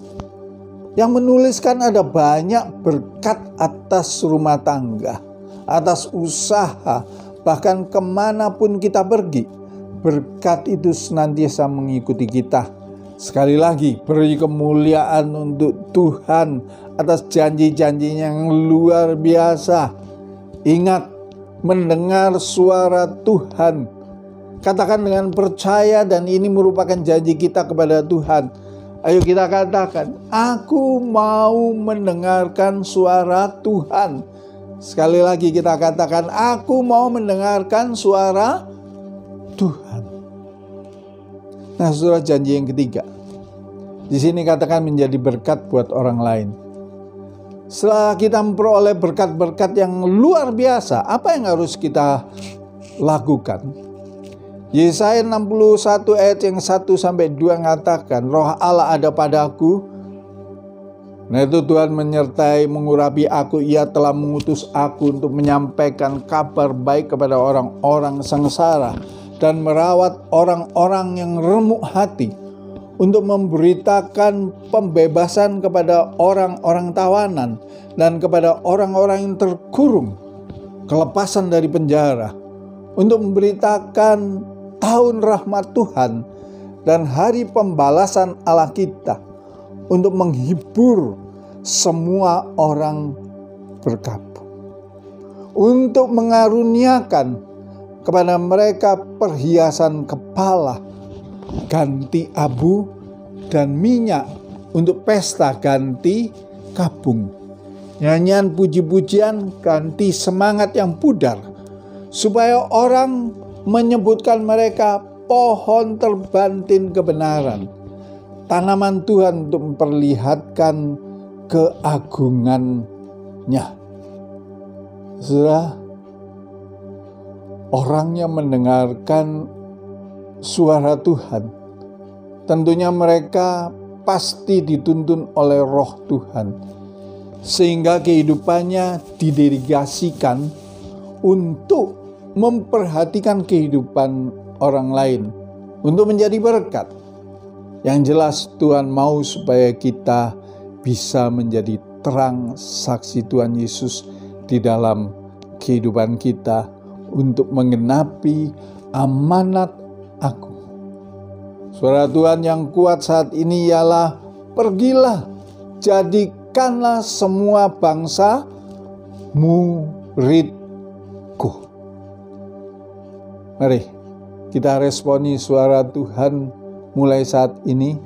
yang menuliskan ada banyak berkat atas rumah tangga, atas usaha, bahkan kemanapun kita pergi. Berkat itu senantiasa mengikuti kita. Sekali lagi, beri kemuliaan untuk Tuhan atas janji-janjinya yang luar biasa. Ingat, mendengar suara Tuhan. Katakan dengan percaya, dan ini merupakan janji kita kepada Tuhan. Ayo kita katakan, aku mau mendengarkan suara Tuhan. Sekali lagi kita katakan, aku mau mendengarkan suara Tuhan. Nah, saudara, janji yang ketiga. Di sini katakan menjadi berkat buat orang lain. Setelah kita memperoleh berkat-berkat yang luar biasa, apa yang harus kita lakukan? Yesaya 61 ayat yang 1-2 mengatakan, Roh Allah ada padaku. Nah itu Tuhan menyertai mengurapi aku. Ia telah mengutus aku untuk menyampaikan kabar baik kepada orang-orang sengsara dan merawat orang-orang yang remuk hati, untuk memberitakan pembebasan kepada orang-orang tawanan dan kepada orang-orang yang terkurung, kelepasan dari penjara, untuk memberitakan tahun rahmat Tuhan dan hari pembalasan Allah kita, untuk menghibur semua orang berkabung, untuk mengaruniakan kepada mereka perhiasan kepala, ganti abu dan minyak untuk pesta ganti kabung, nyanyian puji-pujian ganti semangat yang pudar, supaya orang menyebutkan mereka pohon terbantin kebenaran, tanaman Tuhan untuk memperlihatkan keagungannya. Saudara, orang yang mendengarkan suara Tuhan, tentunya mereka pasti dituntun oleh Roh Tuhan, sehingga kehidupannya didelegasikan untuk memperhatikan kehidupan orang lain, untuk menjadi berkat. Yang jelas Tuhan mau supaya kita bisa menjadi terang saksi Tuhan Yesus di dalam kehidupan kita, untuk menggenapi amanat aku. Suara Tuhan yang kuat saat ini ialah, pergilah, jadikanlah semua bangsa muridku. Mari kita responi suara Tuhan mulai saat ini.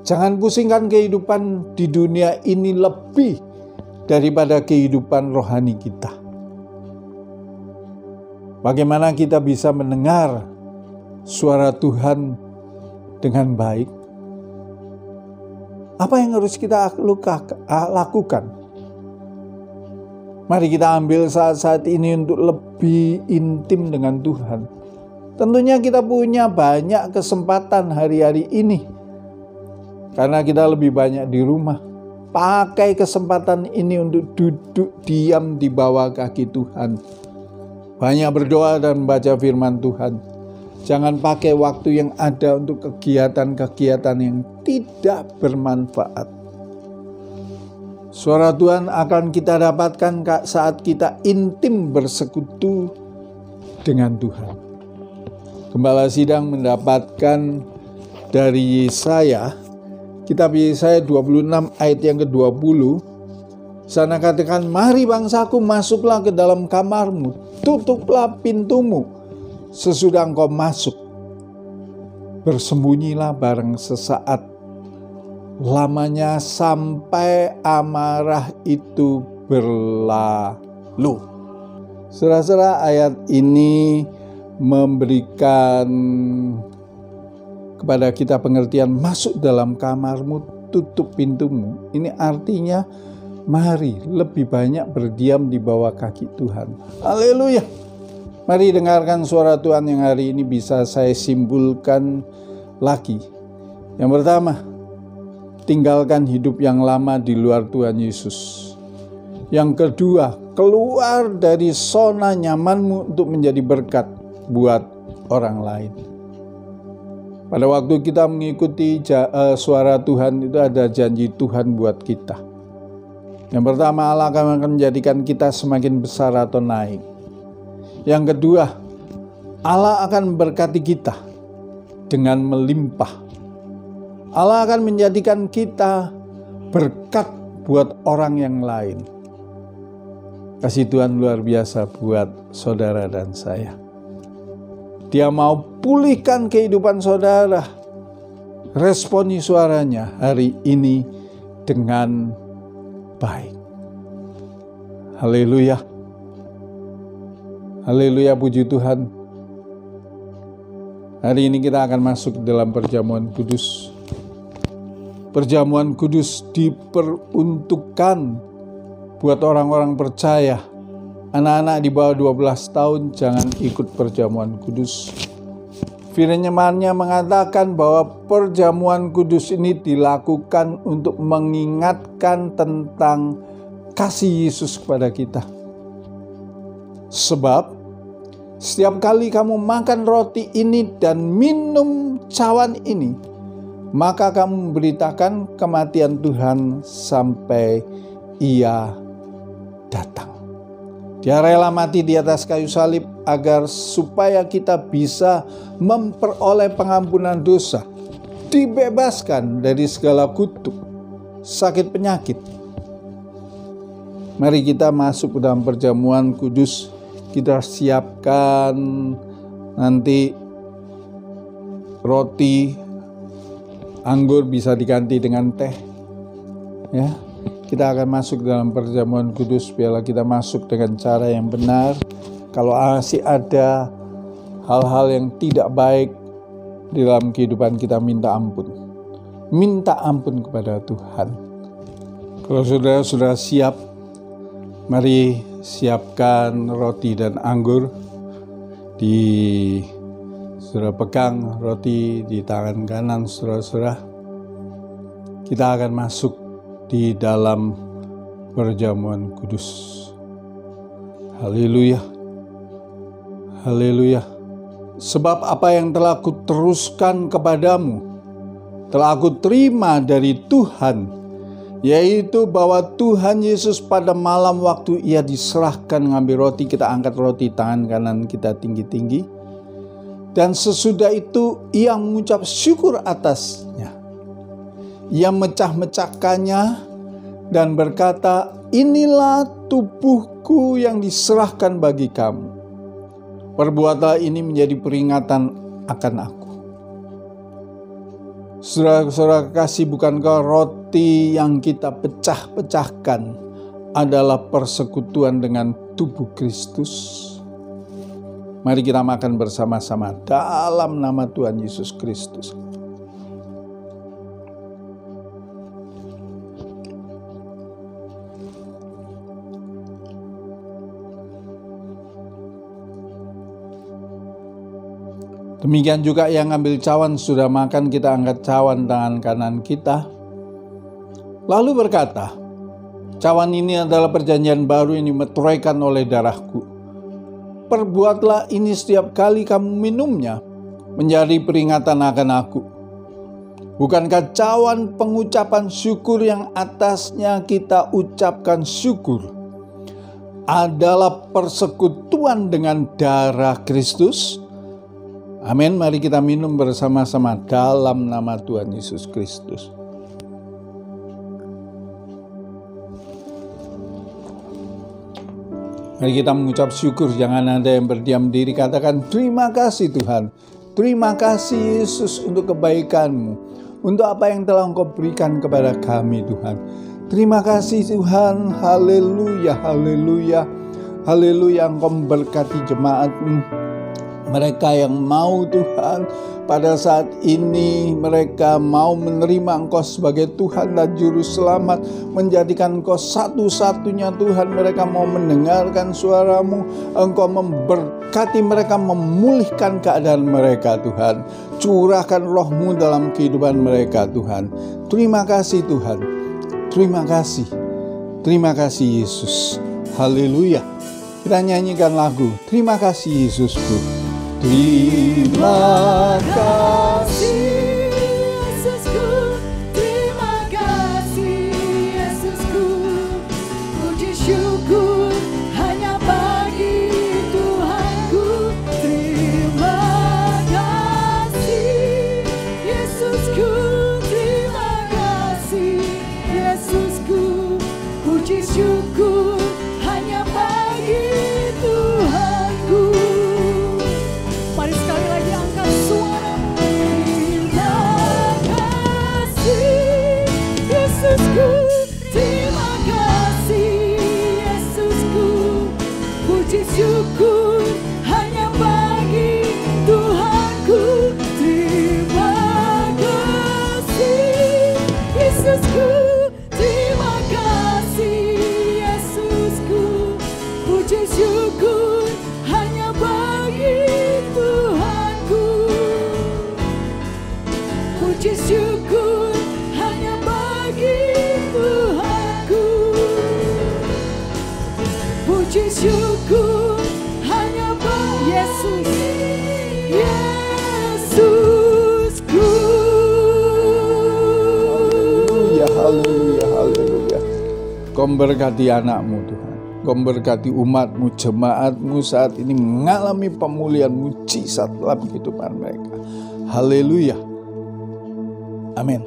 Jangan pusingkan kehidupan di dunia ini lebih daripada kehidupan rohani kita. Bagaimana kita bisa mendengar suara Tuhan dengan baik? Apa yang harus kita lakukan? Mari kita ambil saat-saat ini untuk lebih intim dengan Tuhan. Tentunya kita punya banyak kesempatan hari-hari ini, karena kita lebih banyak di rumah. Pakai kesempatan ini untuk duduk diam di bawah kaki Tuhan. Banyak berdoa dan baca firman Tuhan. Jangan pakai waktu yang ada untuk kegiatan-kegiatan yang tidak bermanfaat. Suara Tuhan akan kita dapatkan saat kita intim bersekutu dengan Tuhan. Gembala Sidang mendapatkan dari Yesaya, kitab Yesaya 26 ayat yang ke-20. Sana katakan, mari bangsaku, masuklah ke dalam kamarmu, tutuplah pintumu. Sesudah engkau masuk, bersembunyilah bareng sesaat lamanya sampai amarah itu berlalu. Saudara-saudara, ayat ini memberikan kepada kita pengertian masuk dalam kamarmu, tutup pintumu. Ini artinya mari lebih banyak berdiam di bawah kaki Tuhan. Haleluya. Mari dengarkan suara Tuhan yang hari ini bisa saya simpulkan lagi. Yang pertama, tinggalkan hidup yang lama di luar Tuhan Yesus. Yang kedua, keluar dari zona nyamanmu untuk menjadi berkat buat orang lain. Pada waktu kita mengikuti suara Tuhan, itu ada janji Tuhan buat kita. Yang pertama, Allah akan menjadikan kita semakin besar atau naik. Yang kedua, Allah akan memberkati kita dengan melimpah. Allah akan menjadikan kita berkat buat orang yang lain. Kasih Tuhan luar biasa buat saudara dan saya. Dia mau pulihkan kehidupan saudara. Responi suaranya hari ini dengan baik. Haleluya. Haleluya, puji Tuhan. Hari ini kita akan masuk dalam perjamuan kudus. Perjamuan kudus diperuntukkan buat orang-orang percaya. Anak-anak di bawah 12 tahun jangan ikut perjamuan kudus. Firman-Nya mengatakan bahwa perjamuan kudus ini dilakukan untuk mengingatkan tentang kasih Yesus kepada kita. Sebab setiap kali kamu makan roti ini dan minum cawan ini, maka kamu memberitakan kematian Tuhan sampai Ia datang. Dia rela mati di atas kayu salib agar supaya kita bisa memperoleh pengampunan dosa, dibebaskan dari segala kutuk, sakit penyakit. Mari kita masuk ke dalam perjamuan kudus. Kita siapkan nanti roti, anggur bisa diganti dengan teh. Ya. Kita akan masuk dalam perjamuan kudus, biarlah kita masuk dengan cara yang benar. Kalau masih ada hal-hal yang tidak baik di dalam kehidupan kita, minta ampun. Minta ampun kepada Tuhan. Kalau saudara sudah siap, mari siapkan roti dan anggur. Saudara pegang roti di tangan kanan saudara-saudara. Kita akan masuk di dalam perjamuan kudus. Haleluya. Haleluya. Sebab apa yang telah kuteruskan kepadamu, telah aku terima dari Tuhan, yaitu bahwa Tuhan Yesus pada malam waktu Ia diserahkan mengambil roti, kita angkat roti tangan kanan kita tinggi-tinggi. Dan sesudah itu Ia mengucap syukur atasnya. Ia mecah-mecahkannya dan berkata, inilah tubuhku yang diserahkan bagi kamu. Perbuatlah ini menjadi peringatan akan aku. Saudara-saudara kasih, bukankah roti yang kita pecah-pecahkan adalah persekutuan dengan tubuh Kristus? Mari kita makan bersama-sama dalam nama Tuhan Yesus Kristus. Demikian juga yang ambil cawan sudah makan, kita angkat cawan tangan kanan kita. Lalu berkata, cawan ini adalah perjanjian baru yang dimeteraikan oleh darahku. Perbuatlah ini setiap kali kamu minumnya, menjadi peringatan akan aku. Bukankah cawan pengucapan syukur yang atasnya kita ucapkan syukur adalah persekutuan dengan darah Kristus? Amin. Mari kita minum bersama-sama dalam nama Tuhan Yesus Kristus. Mari kita mengucap syukur, jangan ada yang berdiam diri. Katakan, terima kasih Tuhan. Terima kasih Yesus untuk kebaikan-Mu, untuk apa yang telah Engkau berikan kepada kami Tuhan. Terima kasih Tuhan. Haleluya, haleluya, haleluya. Engkau memberkati jemaat-Mu. Mereka yang mau Tuhan pada saat ini, mereka mau menerima Engkau sebagai Tuhan dan Juru Selamat, menjadikan Engkau satu-satunya Tuhan. Mereka mau mendengarkan suara-Mu, Engkau memberkati mereka, memulihkan keadaan mereka Tuhan. Curahkan Roh-Mu dalam kehidupan mereka Tuhan. Terima kasih Tuhan. Terima kasih. Terima kasih Yesus. Haleluya. Kita nyanyikan lagu, terima kasih Yesusku. Terima kasih Yesusku, terima kasih Yesusku, puji syukur hanya bagi Tuhanku. Terima kasih Yesusku, terima kasih Yesusku, puji syukur hanya bagi Tuhanku. Mari sekali lagi angkat suaramu. Puji syukur hanya bagi Tuhanku. Puji syukur hanya bagi Yesus, Yesusku. Haleluya, haleluya. Kau berkati anakmu Tuhan. Kau berkati umatmu, jemaatmu saat ini mengalami pemulihan mujizat dalam kehidupan mereka. Haleluya. Amin.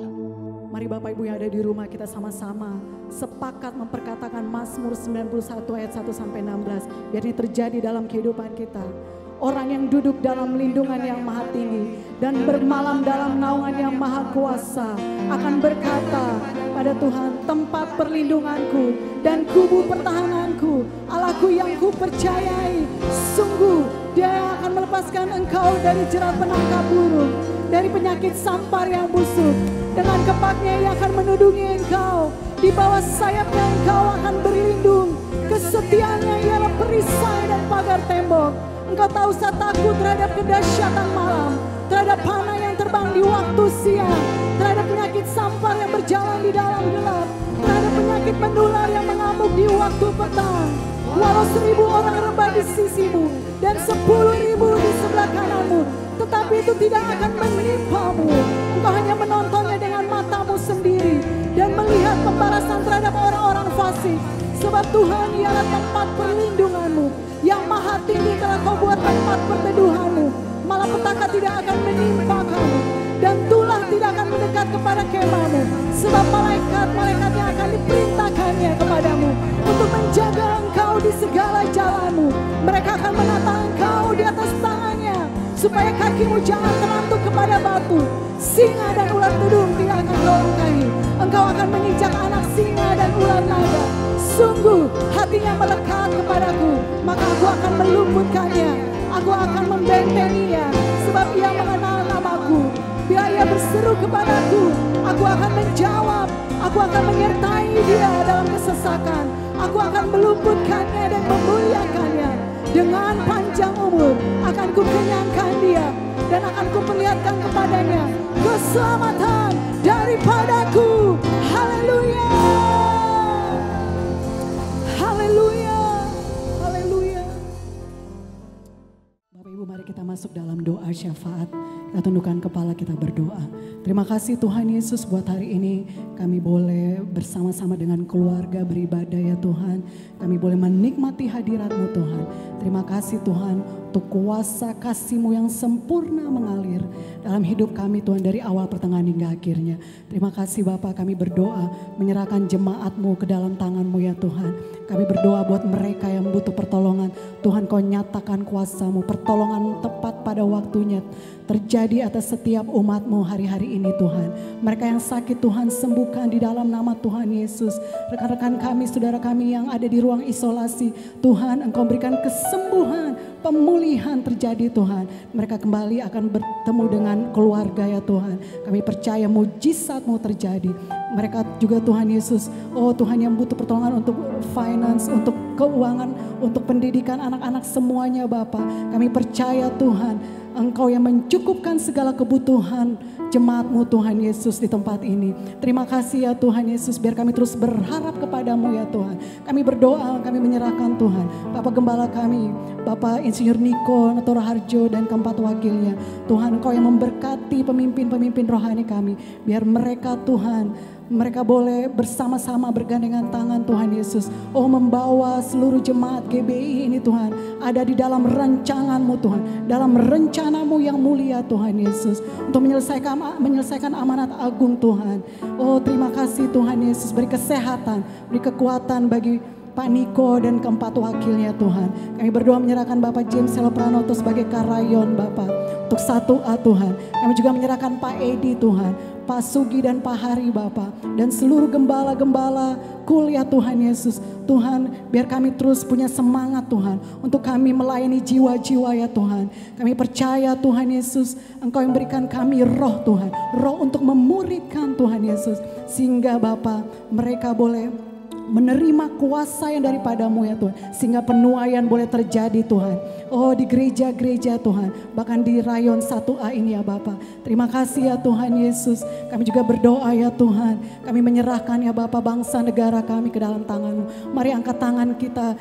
Mari Bapak Ibu yang ada di rumah, kita sama-sama sepakat memperkatakan Mazmur 91 ayat 1 sampai 16. Biar ini terjadi dalam kehidupan kita. Orang yang duduk dalam lindungan yang maha tinggi dan bermalam dalam naungan yang maha kuasa akan berkata pada Tuhan, tempat perlindunganku dan kubu pertahananku, Allahku yang kupercayai. Sungguh Dia akan melepaskan engkau dari jerat penangkap burung, dari penyakit sampar yang busuk. Dengan kepaknya Ia akan menudungi engkau, di bawah sayapnya engkau akan berlindung. Kesetiaannya ialah perisai dan pagar tembok. Engkau tak usah takut terhadap kedahsyatan malam, terhadap panah yang terbang di waktu siang, terhadap penyakit sampar yang berjalan di dalam gelap, terhadap penyakit menular yang mengamuk di waktu petang. Walau 1000 orang rebah di sisimu dan 10.000 di sebelah kananmu, tetapi itu tidak akan menimpamu. Engkau hanya menontonnya dengan matamu sendiri dan melihat pembalasan terhadap orang-orang fasik. Sebab Tuhan ialah tempat perlindunganmu, yang maha tinggi telah kau buat tempat perteduhanmu. Malapetaka tidak akan menimpa kamu, dan tulah tidak akan mendekat kepada kemahmu. Sebab malaikat-malaikatnya akan diperintahkannya kepadamu untuk menjaga engkau di segala jalanmu. Mereka akan menata engkau di atas tangannya, supaya kakimu jangan terlantuk kepada batu. Singa dan ular tudung tidak akan kau langkahi. Engkau akan menginjak anak singa dan ular naga. Sungguh hatinya melekat kepadaku, maka aku akan meluputkannya. Aku akan membentenginya, sebab ia mengenal namaku. Bila ia berseru kepadaku, aku akan menjawab. Aku akan menyertai dia dalam kesesakan. Aku akan meluputkannya dan memuliakannya. Dengan panjang umur akan kukenyangkan dia, dan akan kuperlihatkan kepadanya keselamatan daripadaku. Haleluya, haleluya, haleluya. Bapak Ibu, mari kita masuk dalam doa syafaat. Kita tundukkan kepala, kita berdoa. Terima kasih Tuhan Yesus, buat hari ini kami boleh bersama-sama dengan keluarga beribadah ya Tuhan. Kami boleh menikmati hadirat-Mu Tuhan. Terima kasih Tuhan untuk kuasa kasih-Mu yang sempurna mengalir dalam hidup kami Tuhan, dari awal pertengahan hingga akhirnya. Terima kasih Bapa, kami berdoa menyerahkan jemaat-Mu ke dalam tangan-Mu ya Tuhan. Kami berdoa buat mereka yang butuh pertolongan. Tuhan Kau nyatakan kuasa-Mu, pertolongan tepat pada waktunya terjadi atas setiap umat-Mu hari-hari ini Tuhan. Mereka yang sakit Tuhan sembuhkan di dalam nama Tuhan Yesus. Rekan-rekan kami, saudara kami yang ada di ruang isolasi, Tuhan Engkau berikan kesembuhan, pemulihan terjadi Tuhan. Mereka kembali akan bertemu dengan keluarga ya Tuhan. Kami percaya mujizat-Mu terjadi. Mereka juga Tuhan Yesus, oh Tuhan yang butuh pertolongan untuk finance, untuk keuangan, untuk pendidikan anak-anak semuanya Bapa. Kami percaya Tuhan, Engkau yang mencukupkan segala kebutuhan jemaat-Mu Tuhan Yesus di tempat ini. Terima kasih ya Tuhan Yesus, biar kami terus berharap kepadamu ya Tuhan. Kami berdoa, kami menyerahkan Tuhan Bapak Gembala kami, Bapak Insinyur Niko Natoro Harjo dan keempat wakilnya. Tuhan Engkau yang memberkati pemimpin-pemimpin rohani kami, biar mereka Tuhan, mereka boleh bersama-sama bergandengan tangan Tuhan Yesus. Oh, membawa seluruh jemaat GBI ini Tuhan ada di dalam rancangan-Mu Tuhan, dalam rencana-Mu yang mulia Tuhan Yesus, untuk menyelesaikan amanat agung Tuhan. Oh, terima kasih Tuhan Yesus, beri kesehatan, beri kekuatan bagi Pak Niko dan keempat wakilnya Tuhan. Kami berdoa menyerahkan Bapak James Selo Pranoto sebagai Karayon Bapak untuk 1A Tuhan. Kami juga menyerahkan Pak Edi Tuhan, Pak Sugi dan Pak Hari Bapak, dan seluruh gembala-gembala kuliah Tuhan Yesus. Tuhan, biar kami terus punya semangat Tuhan untuk kami melayani jiwa-jiwa ya Tuhan. Kami percaya Tuhan Yesus, Engkau yang berikan kami roh Tuhan, roh untuk memuridkan Tuhan Yesus, sehingga Bapak mereka boleh menerima kuasa yang daripadamu ya Tuhan. Sehingga penuaian boleh terjadi Tuhan. Oh di gereja-gereja Tuhan. Bahkan di rayon 1A ini ya Bapa. Terima kasih ya Tuhan Yesus. Kami juga berdoa ya Tuhan. Kami menyerahkan ya Bapa bangsa negara kami ke dalam tangan-Mu. Mari angkat tangan kita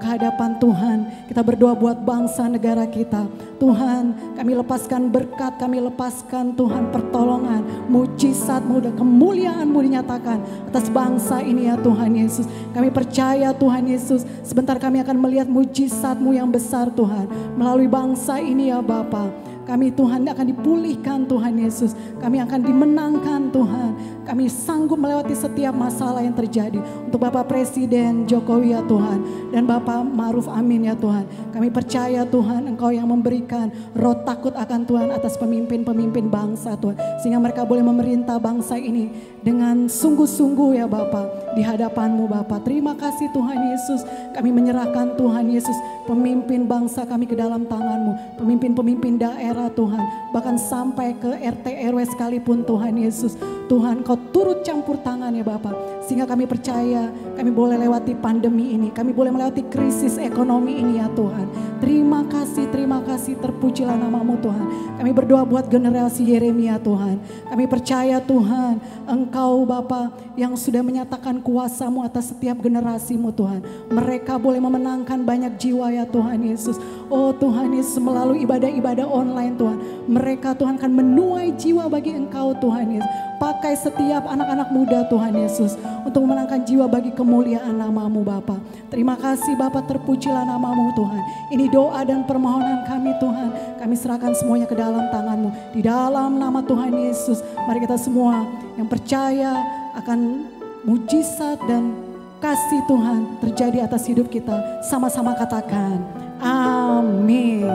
ke hadapan Tuhan. Kita berdoa buat bangsa negara kita. Tuhan kami lepaskan berkat. Kami lepaskan Tuhan pertolongan. Mujizat-Mu dan kemuliaan-Mu dinyatakan atas bangsa ini ya Tuhan Yesus. Kami percaya Tuhan Yesus. Sebentar kami akan melihat mujizat-Mu yang besar Tuhan. Melalui bangsa ini ya Bapa. Kami Tuhan akan dipulihkan Tuhan Yesus. Kami akan dimenangkan Tuhan. Kami sanggup melewati setiap masalah yang terjadi. Untuk Bapak Presiden Jokowi ya Tuhan. Dan Bapak Ma'ruf Amin ya Tuhan. Kami percaya Tuhan Engkau yang memberikan roh takut akan Tuhan atas pemimpin-pemimpin bangsa Tuhan. Sehingga mereka boleh memerintah bangsa ini dengan sungguh-sungguh ya Bapak. Di hadapan-Mu Bapak. Terima kasih Tuhan Yesus. Kami menyerahkan Tuhan Yesus. Pemimpin bangsa kami ke dalam tangan-Mu. Pemimpin-pemimpin daerah Tuhan. Bahkan sampai ke RT RW sekalipun Tuhan Yesus. Tuhan Kau turut campur tangan ya Bapak. Sehingga kami percaya kami boleh lewati pandemi ini. Kami boleh melewati krisis ekonomi ini ya Tuhan. Terima kasih terpujilah nama-Mu Tuhan. Kami berdoa buat generasi Yeremia Tuhan. Kami percaya Tuhan Engkau Bapak yang sudah menyatakan kuasa-Mu atas setiap generasi-Mu Tuhan. Mereka boleh memenangkan banyak jiwa ya Tuhan Yesus. Oh Tuhan Yesus melalui ibadah-ibadah online Tuhan. Mereka Tuhan akan menuai jiwa bagi Engkau Tuhan Yesus. Pakai setiap anak-anak muda Tuhan Yesus untuk memenangkan jiwa bagi kemuliaan nama-Mu Bapa. Terima kasih Bapa, terpujilah nama-Mu Tuhan. Ini doa dan permohonan kami Tuhan. Kami serahkan semuanya ke dalam tangan-Mu. Di dalam nama Tuhan Yesus, mari kita semua yang percaya akan mujizat dan kasih Tuhan terjadi atas hidup kita. Sama-sama katakan, amin.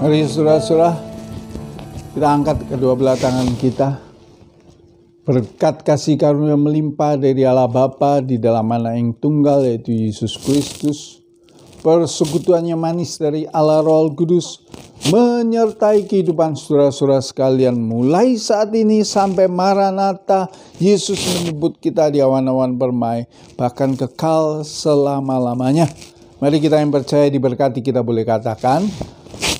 Mari saudara-saudara, kita angkat kedua belah tangan kita. Berkat kasih karunia melimpah dari Allah Bapa di dalam Anak yang tunggal yaitu Yesus Kristus. Persekutuannya manis dari Allah Roh Kudus menyertai kehidupan saudara-saudara sekalian mulai saat ini sampai Maranatha. Yesus menyebut kita di awan-awan permai bahkan kekal selama-lamanya. Mari kita yang percaya diberkati kita boleh katakan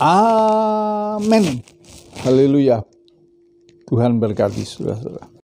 amin. Haleluya. Tuhan berkati saudara-saudara.